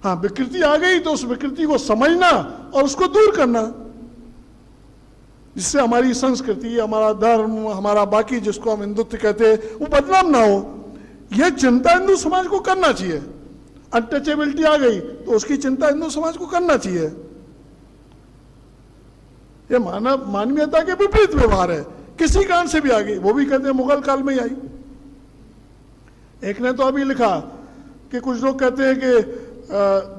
हाँ, विकृति आ गई तो उस विकृति को समझना और उसको दूर करना, जिससे हमारी संस्कृति, हमारा धर्म, हमारा बाकी जिसको हम हिंदुत्व कहते हैं वो बदनाम ना हो, यह चिंता हिंदू समाज को करना चाहिए। अनटचेबिलिटी आ गई तो उसकी चिंता हिंदू समाज को करना चाहिए। यह मानवीयता के विपरीत व्यवहार है, किसी कारण से भी आ गई, वो भी कहते हैं मुगल काल में ही आई। एक ने तो अभी लिखा कि कुछ लोग कहते हैं कि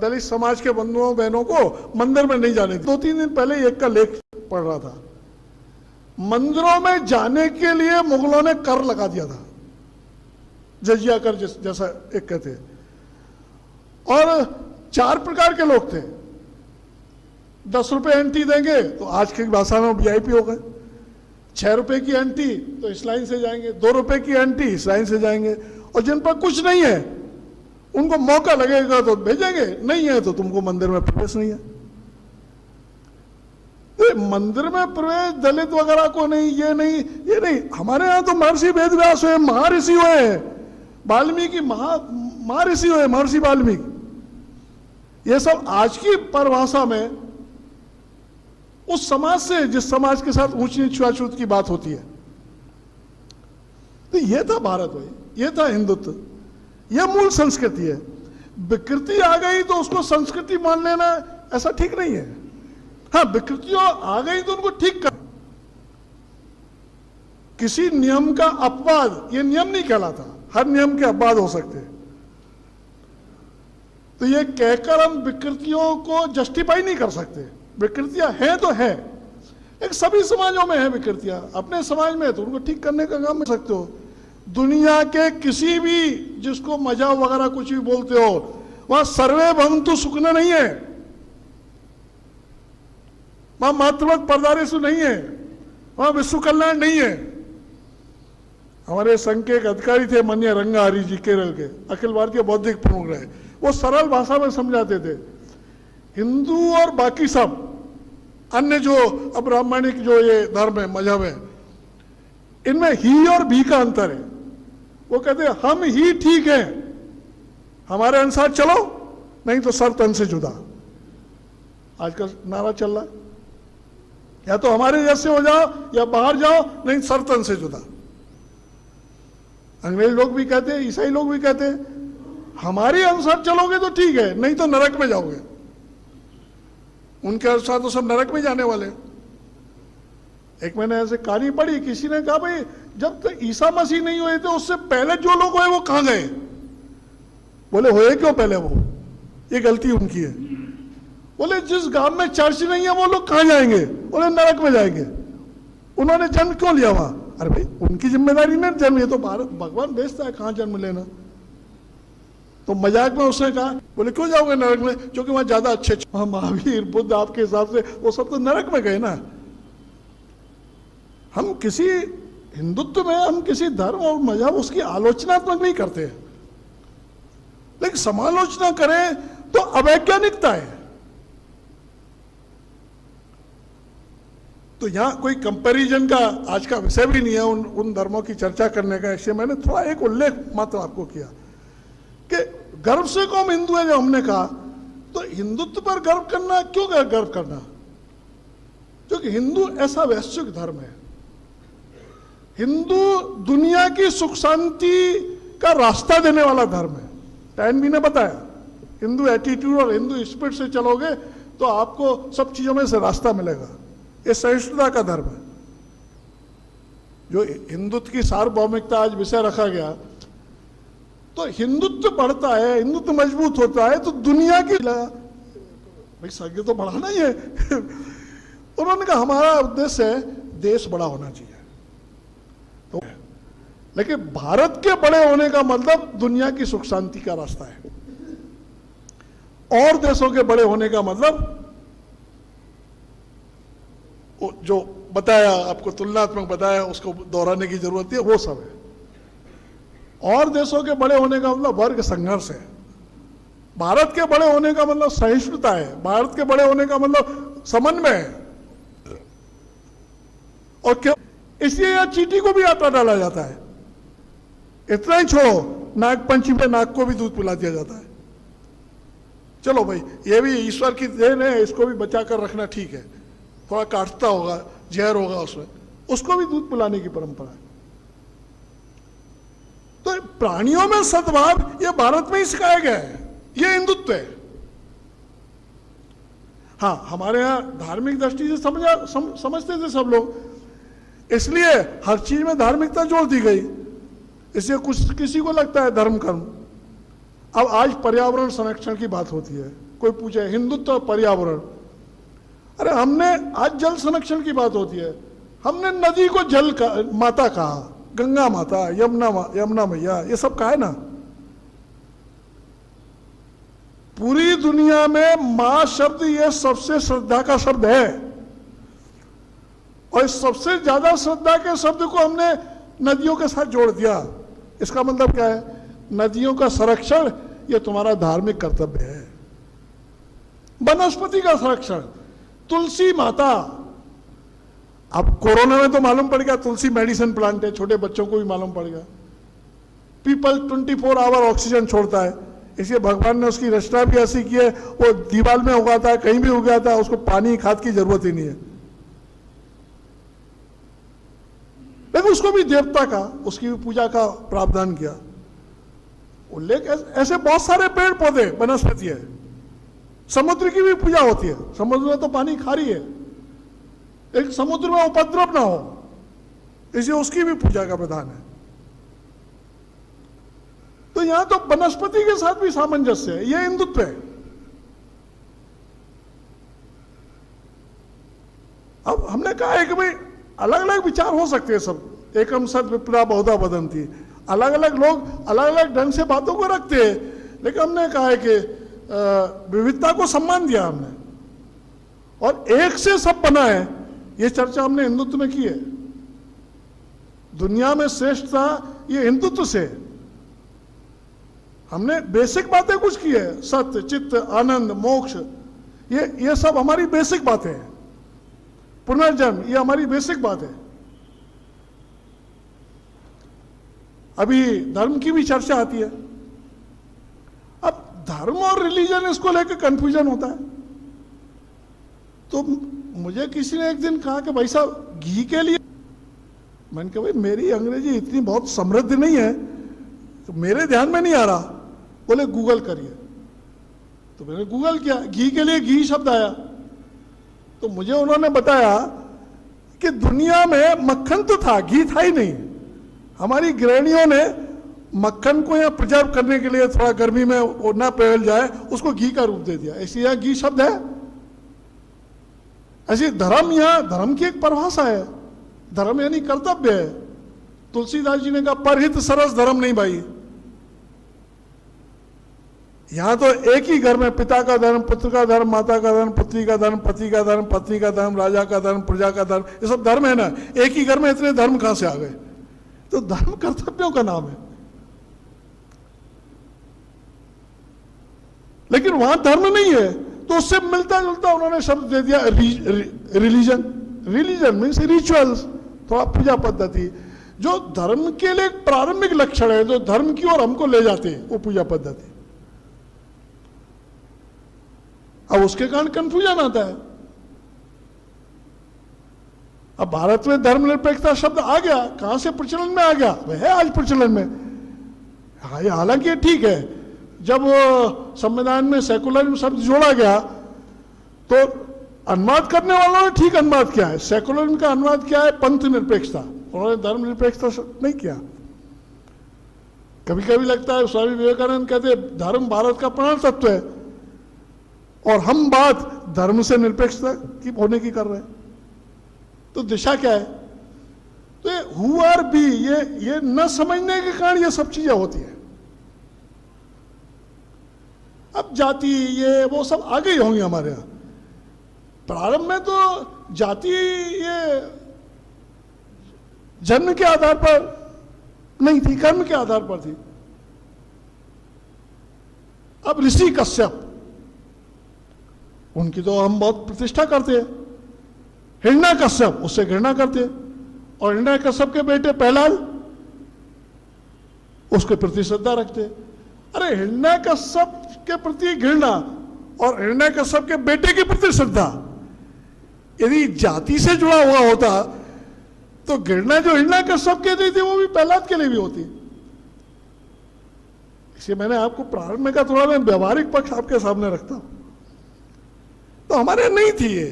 दलित समाज के बंधुओं बहनों को मंदिर में नहीं जाने। 2-3 दिन पहले एक का लेख पढ़ रहा था, मंदिरों में जाने के लिए मुगलों ने कर लगा दिया था, जजिया कर जैसा एक कहते हैं। और 4 प्रकार के लोग थे, 10 रुपए एंट्री देंगे तो आज की भाषा में वीआईपी हो गए, 6 रुपए की एंट्री तो इस लाइन से जाएंगे, 2 रुपए की एंट्री इस लाइन से जाएंगे, और जिन पर कुछ नहीं है उनको मौका लगेगा तो भेजेंगे, नहीं है तो तुमको मंदिर में प्रवेश नहीं है। तो मंदिर में प्रवेश दलित वगैरह को नहीं, ये नहीं, ये नहीं। हमारे यहाँ तो महर्षि वेदव्यास हुए, महर्षि हुए, वाल्मीकि महर्षि हुए, महर्षि वाल्मीकि। ये सब आज की परिभाषा में उस समाज से, जिस समाज के साथ ऊंच नीच छुआछूत की बात होती है। तो ये था भारत भाई, ये था हिंदुत्व, यह मूल संस्कृति है। विकृति आ गई तो उसको संस्कृति मान लेना ऐसा ठीक नहीं है। हाँ, विकृतियां आ गई तो उनको ठीक कर, किसी नियम का अपवाद ये नियम नहीं कहलाता, हर नियम के अपवाद हो सकते हैं। तो ये कहकर हम विकृतियों को जस्टिफाई नहीं कर सकते। विकृतियां हैं तो है, एक सभी समाजों में है विकृतियां, अपने समाज में है तो उनको ठीक करने का काम कर सकते हो। दुनिया के किसी भी जिसको मजाक वगैरह कुछ भी बोलते हो, वहां सर्वे भवन्तु सुखना नहीं है, वहां मातृवत परदारेषु नहीं है, वहां विश्व कल्याण नहीं है। हमारे संघ के एक अधिकारी थे मन्य रंगा हरि जी, केरल के अखिल भारतीय बौद्धिक प्रमुख रहे, वो सरल भाषा में समझाते थे, हिंदू और बाकी सब अन्य जो अब्राह्मणिक जो ये धर्म है, मजहब है, इनमें ही और भी का अंतर है। वो कहते हैं हम ही ठीक हैं, हमारे अनुसार चलो, नहीं तो सर तन से जुदा। आजकल नारा चल रहा है, या तो हमारे जैसे हो जाओ या बाहर जाओ, नहीं सर तन से जुदा। अंग्रेज लोग भी कहते हैं, ईसाई लोग भी कहते हैं, हमारे अनुसार चलोगे तो ठीक है, नहीं तो नरक में जाओगे। उनके अनुसार तो सब नरक में जाने वाले। एक मैंने ऐसे कहानी पढ़ी, किसी ने कहा भाई जब तक ईसा मसीह नहीं हुए थे उससे पहले जो लोग हुए वो कहां गए? बोले हुए क्यों पहले वो, ये गलती उनकी है। बोले जिस गांव में चर्च नहीं है वो लोग कहां जाएंगे? बोले नरक में जाएंगे। उन्होंने जन्म क्यों लिया वहां? अरे भाई उनकी जिम्मेदारी नहीं जन्म, ये तो भारत भगवान भेजता है कहां जन्म लेना। तो मजाक में उसने कहा, बोले क्यों जाओगे नरक में? क्योंकि वहां ज्यादा अच्छे महावीर बुद्ध आपके हिसाब से वो सब तो नरक में गए ना। हम किसी हिंदुत्व में हम किसी धर्म और मजहब उसकी आलोचनात्मक नहीं करते, लेकिन समालोचना करें तो अवैज्ञानिकता है। तो यहां कोई कंपैरिजन का आज का विषय भी नहीं है उन धर्मों की चर्चा करने का। इसलिए मैंने थोड़ा एक उल्लेख मात्र आपको किया कि गर्व से को हम हिंदू है। जब हमने कहा तो हिंदुत्व पर गर्व करना, क्यों गर्व करना? क्योंकि हिंदू ऐसा वैश्विक धर्म है, हिंदू दुनिया की सुख शांति का रास्ता देने वाला धर्म है। टैनबी ने बताया, हिंदू एटीट्यूड और हिंदू स्पिरिट से चलोगे तो आपको सब चीजों में से रास्ता मिलेगा। ये सहिष्णुता का धर्म है। जो हिंदुत्व की सार्वभौमिकता आज विषय रखा गया, तो हिंदुत्व बढ़ता है, हिंदुत्व मजबूत होता है तो दुनिया की भाई संख्या तो बढ़ाना ही है। उन्होंने कहा हमारा उद्देश्य है देश बड़ा होना चाहिए, तो लेकिन भारत के बड़े होने का मतलब दुनिया की सुख शांति का रास्ता है, और देशों के बड़े होने का मतलब जो बताया आपको, तुलनात्मक बताया, उसको दोहराने की जरूरत है, वो सब है। और देशों के बड़े होने का मतलब वर्ग संघर्ष है। भारत के बड़े होने का मतलब सहिष्णुता है, भारत के बड़े होने का मतलब समन्वय है। और क्यों? इसलिए यह चींटी को भी आटा डाला जाता है। इतना ही छोड़ो, नागपंचमी पे नाग को भी दूध पिला दिया जाता है। चलो भाई, ये भी ईश्वर की देन है, इसको भी बचा कर रखना ठीक है, थोड़ा काटता होगा, जहर होगा उसमें, उसको भी दूध पिलाने की परंपरा है। तो प्राणियों में सद्भाव ये भारत में ही सिखाया गया है, ये हिंदुत्व है। हाँ, हमारे यहां धार्मिक दृष्टि से समझते थे सब लोग, इसलिए हर चीज में धार्मिकता जोड़ दी गई। इसलिए कुछ किसी को लगता है धर्म कर्म। अब आज पर्यावरण संरक्षण की बात होती है, कोई पूछे हिंदुत्व और पर्यावरण, अरे हमने आज जल संरक्षण की बात होती है, हमने नदी को जल का माता कहा, गंगा माता, यमुना मैया, ये सब कहा है ना। पूरी दुनिया में मां शब्द ये सबसे श्रद्धा का शब्द है, और इस सबसे ज्यादा श्रद्धा के शब्द को हमने नदियों के साथ जोड़ दिया। इसका मतलब क्या है? नदियों का संरक्षण ये तुम्हारा धार्मिक कर्तव्य है। वनस्पति का संरक्षण, तुलसी माता, अब कोरोना में तो मालूम पड़ गया तुलसी मेडिसिन प्लांट है, छोटे बच्चों को भी मालूम पड़ गया। पीपल 24 आवर ऑक्सीजन छोड़ता है, इसलिए भगवान ने उसकी रचना भी ऐसी की है, वो दीवार में उगाता है, कहीं भी उगाता है, उसको पानी खाद की जरूरत ही नहीं है। लेकिन उसको भी देवता का, उसकी भी पूजा का प्रावधान किया उल्लेख। ऐसे बहुत सारे पेड़ पौधे वनस्पति है। समुद्र की भी पूजा होती है, समुद्र में तो पानी खारी है, एक समुद्र में उपद्रव ना हो, इसलिए उसकी भी पूजा का विधान है। तो यहां तो वनस्पति के साथ भी सामंजस्य है, यह हिंदुत्व है। अब हमने कहा है कि भाई अलग अलग विचार हो सकते हैं सब, एकम सद विप्रा बहुधा वदंती, अलग अलग लोग अलग अलग ढंग से बातों को रखते हैं, लेकिन हमने कहा है कि विविधता को सम्मान दिया हमने, और एक से सब बना है, ये चर्चा हमने हिंदुत्व में की है। दुनिया में श्रेष्ठता ये हिंदुत्व से, हमने बेसिक बातें कुछ की है, सत्य, चित्त, आनंद, मोक्ष, ये सब हमारी बेसिक बातें हैं। पुनर्जन्म, ये हमारी बेसिक बात है। अभी धर्म की भी चर्चा आती है। अब धर्म और रिलीजन, इसको लेकर कंफ्यूजन होता है। तो मुझे किसी ने एक दिन कहा कि भाई साहब घी के लिए, मैंने कहा भाई मेरी अंग्रेजी इतनी बहुत समृद्ध नहीं है, तो मेरे ध्यान में नहीं आ रहा। बोले गूगल करिए, तो मैंने गूगल किया, घी के लिए घी शब्द आया। तो मुझे उन्होंने बताया कि दुनिया में मक्खन तो था, घी था ही नहीं। हमारी गृहिणियों ने मक्खन को यहाँ प्रिजर्व करने के लिए, थोड़ा गर्मी में वो ना पिघल जाए, उसको घी का रूप दे दिया, इसलिए यहाँ घी शब्द है। ऐसे धर्म, यहाँ धर्म की एक परिभाषा है, धर्म यानी कर्तव्य है। तुलसीदास जी ने कहा परहित सरस धर्म नहीं भाई। यहां तो एक ही घर में पिता का धर्म, पुत्र का धर्म, माता का धर्म, पुत्री का धर्म, पति का धर्म, पत्नी का धर्म, राजा का धर्म, प्रजा का धर्म, ये सब धर्म है ना। एक ही घर में इतने धर्म कहां से आ गए? तो धर्म कर्तव्यों का नाम है। लेकिन वहां धर्म नहीं है, तो उससे मिलता जुलता उन्होंने शब्द दे दिया रिलीजन। रिलीजन मीन्स रिचुअल्स, थोड़ा पूजा पद्धति, जो धर्म के लिए एक प्रारंभिक लक्षण है, जो धर्म की ओर हमको ले जाते हैं, वो पूजा पद्धति। अब उसके कारण कंफ्यूजन आता है। अब भारत में धर्मनिरपेक्षता शब्द आ गया, कहां से प्रचलन में आ गया? वह है आज प्रचलन में। हालांकि ये ठीक है, जब संविधान में सेकुलरिज्म शब्द जोड़ा गया तो अनुवाद करने वालों ने ठीक अनुवाद किया है। सेकुलरिज्म का अनुवाद क्या है? पंथ निरपेक्षता। उन्होंने धर्मनिरपेक्षता नहीं किया। कभी कभी लगता है स्वामी विवेकानंद कहते धर्म भारत का प्राण तत्व है, और हम बात धर्म से निरपेक्षता की होने की कर रहे हैं। तो दिशा क्या है? तो ये हु आर बी, ये न समझने के कारण ये सब चीजें होती हैं। अब जाति ये वो सब आ गई होंगी हमारे यहां। प्रारंभ में तो जाति ये जन्म के आधार पर नहीं थी, कर्म के आधार पर थी। अब ऋषि कश्यप, उनकी तो हम बहुत प्रतिष्ठा करते हैं। हिरण्यकश्यप, उससे घृणा करते हैं। और हिरण्यकश्यप के बेटे प्रहलाद, उसके प्रति श्रद्धा रखते हैं। अरे हिरण्यकश्यप के प्रति घृणा और हिरण्यकश्यप के बेटे के प्रति श्रद्धा यदि जाति से जुड़ा हुआ होता तो घृणा जो हिरण्यकश्यप के दी थी वो भी प्रहलाद के लिए भी होती। इसलिए मैंने आपको प्रारंभ में कहा थोड़ा मैं व्यवहारिक पक्ष आपके सामने रखता हूं। तो हमारे नहीं थी ये,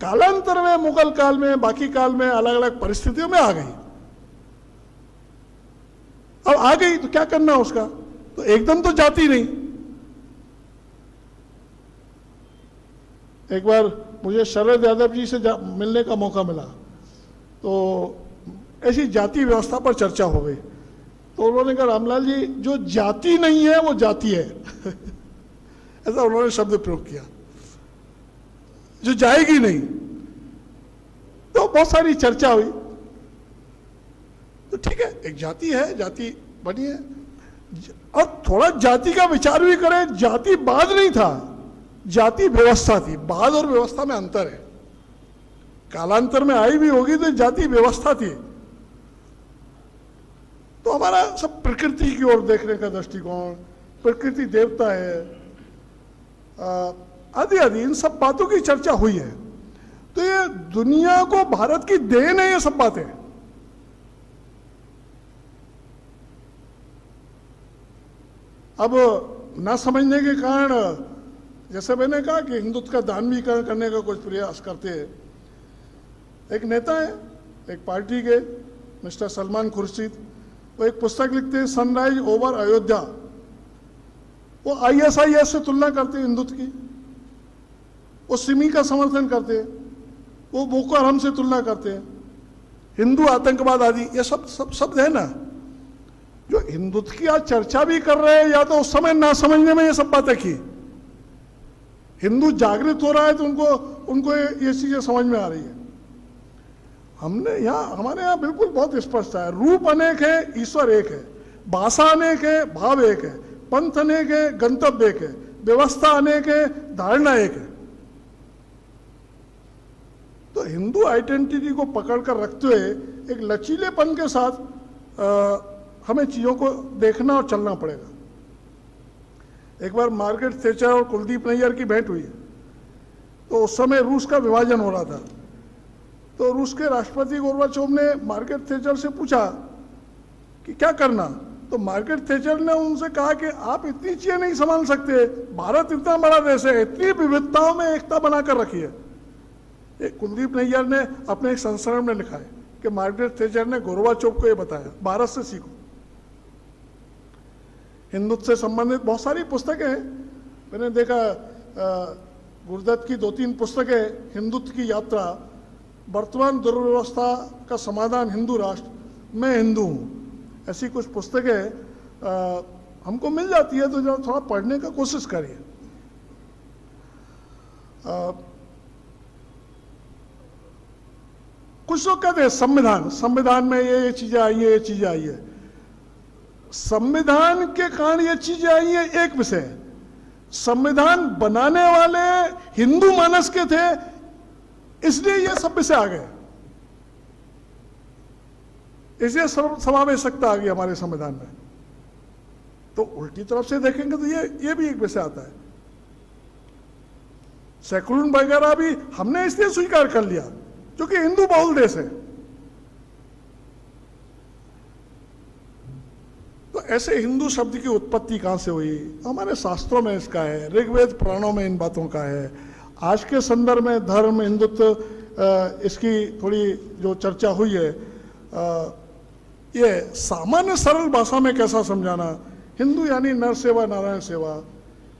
कालांतर में मुगल काल में बाकी काल में अलग अलग परिस्थितियों में आ गई। अब आ गई तो क्या करना उसका? तो एकदम तो जाती नहीं। एक बार मुझे शरद यादव जी से मिलने का मौका मिला, तो ऐसी जाति व्यवस्था पर चर्चा हो गई। तो उन्होंने कहा रामलाल जी, जो जाति नहीं है वो जाति है ऐसा उन्होंने शब्द प्रयोग किया, जो जाएगी नहीं। तो बहुत सारी चर्चा हुई। तो ठीक है, एक जाति है, जाति बनी है, और थोड़ा जाति का विचार भी करें। जाति बाद नहीं था, जाति व्यवस्था थी। बाद और व्यवस्था में अंतर है। कालांतर में आई भी होगी तो जाति व्यवस्था थी। तो हमारा सब प्रकृति की ओर देखने का दृष्टिकोण, प्रकृति देवता है आदि आदि, इन सब बातों की चर्चा हुई है। तो ये दुनिया को भारत की देन है ये सब बातें। अब ना समझने के कारण, जैसे मैंने कहा कि हिंदुत्व का दानवीकरण करने का कुछ प्रयास करते हैं। एक नेता है एक पार्टी के, मिस्टर सलमान खुर्शीद, वो एक पुस्तक लिखते हैं सनराइज ओवर अयोध्या। वो ISIS से तुलना करते हैं हिंदुत्व की, वो सिमी का समर्थन करते हैं, वो बोको हराम से तुलना करते हैं, हिंदू आतंकवाद आदि, ये सब शब्द है ना। जो हिंदुत्व की आज चर्चा भी कर रहे हैं, या तो उस समय ना समझने में ये सब बातें की। हिंदू जागृत हो रहा है तो उनको ये चीजें समझ में आ रही है। हमने यहाँ, हमारे यहाँ बिल्कुल बहुत स्पष्ट है, रूप अनेक है, ईश्वर एक है, भाषा अनेक है, भाव एक है, पंथ अनेक है, गंतव्य एक है, व्यवस्था अनेक है, धारणा एक है। तो हिंदू आइडेंटिटी को पकड़कर रखते हुए एक लचीलेपन के साथ हमें चीजों को देखना और चलना पड़ेगा। एक बार मार्garet थैचर और कुलदीप नैयर की भेंट हुई, तो उस समय रूस का विभाजन हो रहा था। तो रूस के राष्ट्रपति गोर्बाचोव ने मार्garet थैचर से पूछा कि क्या करना। तो मार्garet थैचर ने उनसे कहा कि आप इतनी चीजें नहीं संभाल सकते, भारत इतना बड़ा देश है, इतनी विविधताओं में एकता बनाकर रखी है। कुलदीप नैयर ने अपने एक संस्करण में लिखा है कि मार्garet थैचर ने गोर्बाचोव को यह बताया, भारत से सीखो। हिंदुत्व से संबंधित बहुत सारी पुस्तकें हैं। मैंने देखा गुरुदत्त की 2-3 पुस्तकें, हिंदुत्व की यात्रा, वर्तमान दुर्व्यवस्था का समाधान, हिंदू राष्ट्र, मैं हिंदू हूँ, ऐसी कुछ पुस्तकें हमको मिल जाती है। तो जरा थोड़ा पढ़ने का कोशिश करिए। कुछ लोग कहते हैं संविधान में ये चीजें आई है, ये चीजें आई है। संविधान के कारण ये चीजें आई है एक विषय, संविधान बनाने वाले हिंदू मानस के थे, इसलिए ये सब विषय आ गए, इसलिए समावेशकता आ गई हमारे संविधान में। तो उल्टी तरफ से देखेंगे तो ये भी एक विषय आता है। सेकुलर वगैरह भी हमने इसलिए स्वीकार कर लिया क्योंकि हिंदू बहुल देश है। तो ऐसे हिंदू शब्द की उत्पत्ति कहां से हुई? हमारे शास्त्रों में इसका है, ऋग्वेद पुराणों में इन बातों का है। आज के संदर्भ में धर्म, हिंदुत्व, इसकी थोड़ी जो चर्चा हुई है, ये सामान्य सरल भाषा में कैसा समझाना। हिंदू यानी नर सेवा, नारायण सेवा,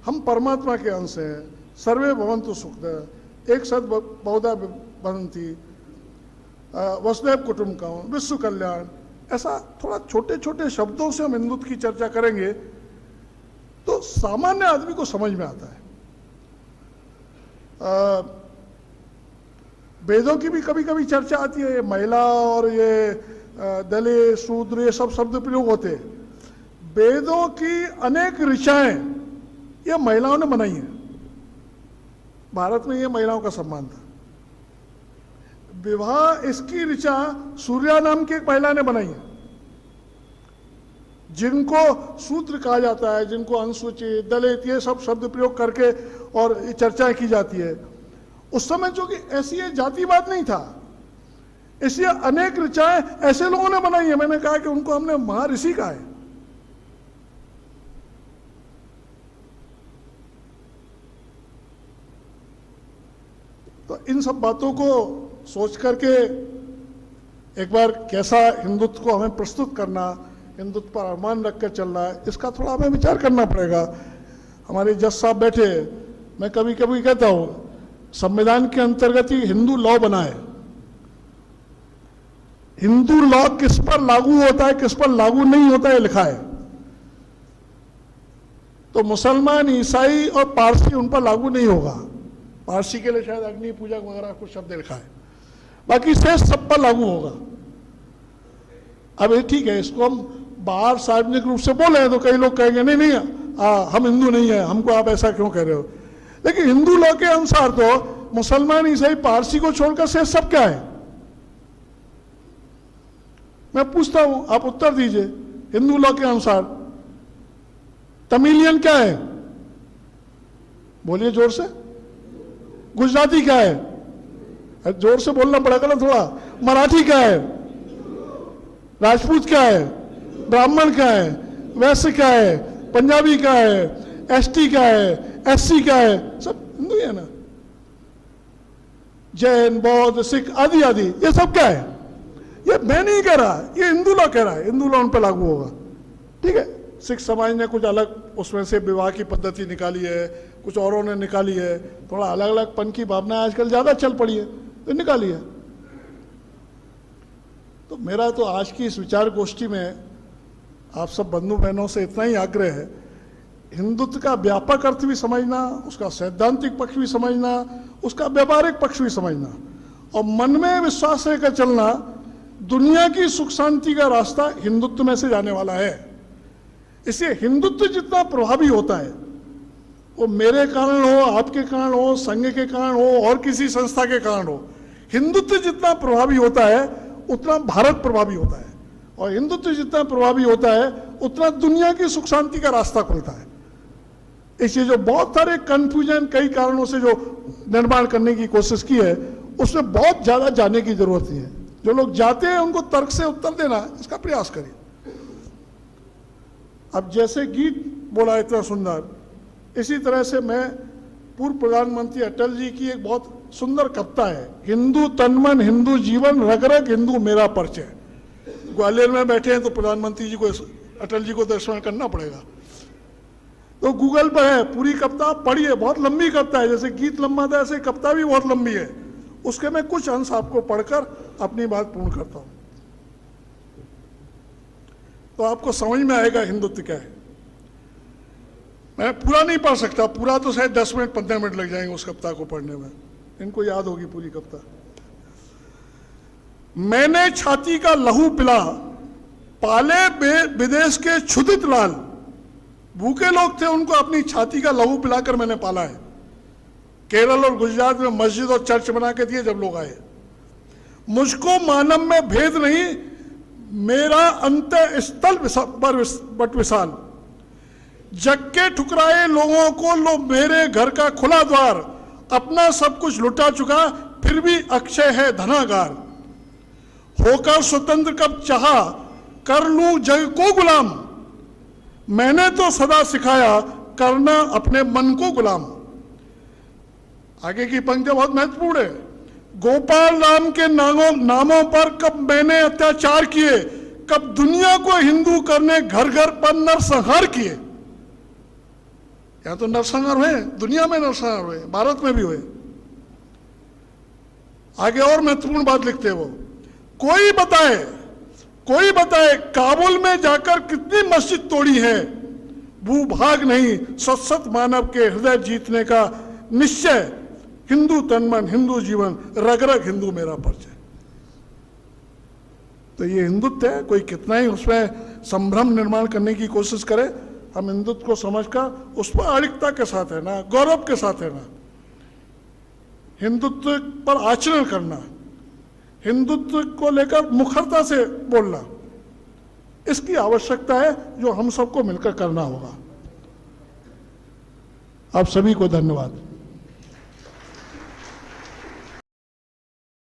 हम परमात्मा के अंश हैं, सर्वे भवन्तु सुखिनः, एक सद बहुधा भवन्ति, वसुधैव कुटुम्बकम्, विश्व कल्याण, ऐसा थोड़ा छोटे छोटे शब्दों से हम हिंदुत्व की चर्चा करेंगे तो सामान्य आदमी को समझ में आता है। वेदों की भी कभी कभी चर्चा आती है, ये महिला और ये दलित शूद्र ये सब शब्द प्रयोग होते हैं। वेदों की अनेक ऋचाएं ये महिलाओं ने बनाई हैं। भारत में ये महिलाओं का सम्मान था। विवाह इसकी ऋचा सूर्या नाम की एक महिला ने बनाई है, जिनको शूद्र कहा जाता है, जिनको अनुसूचित दलित ये सब शब्द प्रयोग करके और चर्चाएं की जाती है। उस समय जो कि ऐसी जातिवाद नहीं था, इसलिए अनेक ऋचाएं ऐसे लोगों ने बनाई है। मैंने कहा कि उनको हमने महर्षि कहा है। तो इन सब बातों को सोच करके एक बार कैसा हिंदुत्व को हमें प्रस्तुत करना, हिंदुत्व पर अरमान रखकर चलना है, इसका थोड़ा हमें विचार करना पड़ेगा। हमारे जज साहब बैठे, मैं कभी कभी कहता हूं संविधान के अंतर्गत ही हिंदू लॉ बना है। हिंदू लॉ किस पर लागू होता है, किस पर लागू नहीं होता है लिखा है। तो मुसलमान, ईसाई और पारसी उन पर लागू नहीं होगा। पारसी के लिए शायद अग्नि पूजा वगैरह कुछ शब्द लिखा है, बाकी शेष सब पर लागू होगा। अब ये ठीक है, इसको हम बाहर सार्वजनिक रूप से बोले तो कई लोग कहेंगे नहीं नहीं हम हिंदू नहीं है, हमको आप ऐसा क्यों कह रहे हो। लेकिन हिंदू लॉ के अनुसार तो मुसलमान, ईसाई, पारसी को छोड़कर शेष सब क्या है। मैं पूछता हूं, आप उत्तर दीजिए। हिंदू लॉ के अनुसार तमिलियन क्या है, बोलिए जोर से। गुजराती क्या है, जोर से बोलना पड़ेगा ना थोड़ा। मराठी क्या है, राजपूत क्या है, ब्राह्मण क्या है, वैश्य क्या है, पंजाबी क्या है, एसटी क्या है, एससी क्या है, सब हिंदू है ना। जैन, बौद्ध, सिख आदि आदि ये सब क्या है। ये मैं नहीं कह रहा, ये हिंदू लॉ कह रहा है। हिंदू लॉ उन पर लागू होगा। ठीक है, सिख समाज ने कुछ अलग उसमें से विवाह की पद्धति निकाली है, कुछ औरों ने निकाली है। थोड़ा अलग अलग पन की भावना आजकल ज्यादा चल पड़ी है तो निकाली है। तो मेरा तो आज की इस विचार गोष्ठी में आप सब बंधु बहनों से इतना ही आग्रह है, हिंदुत्व का व्यापक अर्थ भी समझना, उसका सैद्धांतिक पक्ष भी समझना, उसका व्यावहारिक पक्ष भी समझना, और मन में विश्वास लेकर चलना। दुनिया की सुख शांति का रास्ता हिंदुत्व में से जाने वाला है। इसलिए हिंदुत्व जितना प्रभावी होता है, वो मेरे कारण हो, आपके कारण हो, संघ के कारण हो, और किसी संस्था के कारण हो, हिंदुत्व जितना प्रभावी होता है उतना भारत प्रभावी होता है। और हिंदुत्व जितना प्रभावी होता है उतना दुनिया की सुख शांति का रास्ता खुलता है। इसलिए जो बहुत सारे कंफ्यूजन कई कारणों से जो निर्माण करने की कोशिश की है, उसमें बहुत ज्यादा जाने की जरूरत नहीं है। जो लोग जाते हैं उनको तर्क से उत्तर देना, इसका प्रयास करिए। अब जैसे गीत बोला इतना सुंदर, इसी तरह से मैं पूर्व प्रधानमंत्री अटल जी की एक बहुत सुंदर कविता है, हिंदू तन मन हिंदू जीवन रग रग हिंदू मेरा परिचय। ग्वालियर में बैठे हैं तो प्रधानमंत्री जी को, अटल जी को दर्शन करना पड़ेगा। तो गूगल पर है, पूरी कविता पढ़िए, बहुत लंबी कविता है। जैसे गीत लंबा था ऐसे कविता भी बहुत लंबी है। उसके मैं कुछ अंश आपको पढ़कर अपनी बात पूर्ण करता हूं, तो आपको समझ में आएगा हिंदुत्व क्या है। मैं पूरा नहीं पढ़ सकता, पूरा तो शायद 10 मिनट 15 मिनट लग जाएंगे उस कविता को पढ़ने में। इनको याद होगी पूरी कविता। मैंने छाती का लहू पिला, पाले विदेश के क्षुधित लाल। भूखे लोग थे, उनको अपनी छाती का लहू पिलाकर मैंने पाला है। केरल और गुजरात में मस्जिद और चर्च बना के दिए जब लोग आए। मुझको मानव में भेद नहीं, मेरा अंत स्थल बट विशाल। जग के ठुकराए लोगों को लो मेरे घर का खुला द्वार। अपना सब कुछ लुटा चुका फिर भी अक्षय है धनागार। होकर स्वतंत्र कब चाहा, कर लूं जग को गुलाम। मैंने तो सदा सिखाया करना अपने मन को गुलाम। आगे की पंक्ति बहुत महत्वपूर्ण है। गोपाल राम के नामों पर कब मैंने अत्याचार किए, कब दुनिया को हिंदू करने घर घर पर नरसंहार किए। यहाँ तो नरसंहार हुए, दुनिया में नरसंहार हुए, भारत में भी हुए। आगे और महत्वपूर्ण बात लिखते हैं वो, कोई बताए काबुल में जाकर कितनी मस्जिद तोड़ी है, भूभाग नहीं सत मानव के हृदय जीतने का निश्चय, हिंदू तन मन हिंदू जीवन, रग रग हिंदू मेरा परिचय। तो ये हिंदुत्व है, कोई कितना ही उसमें संभ्रम निर्माण करने की कोशिश करे, हम हिंदुत्व को समझकर उस पर अड़िकता के साथ है ना, गौरव के साथ है ना, हिंदुत्व पर आचरण करना, हिंदुत्व को लेकर मुखरता से बोलना, इसकी आवश्यकता है जो हम सबको मिलकर करना होगा। आप सभी को धन्यवाद।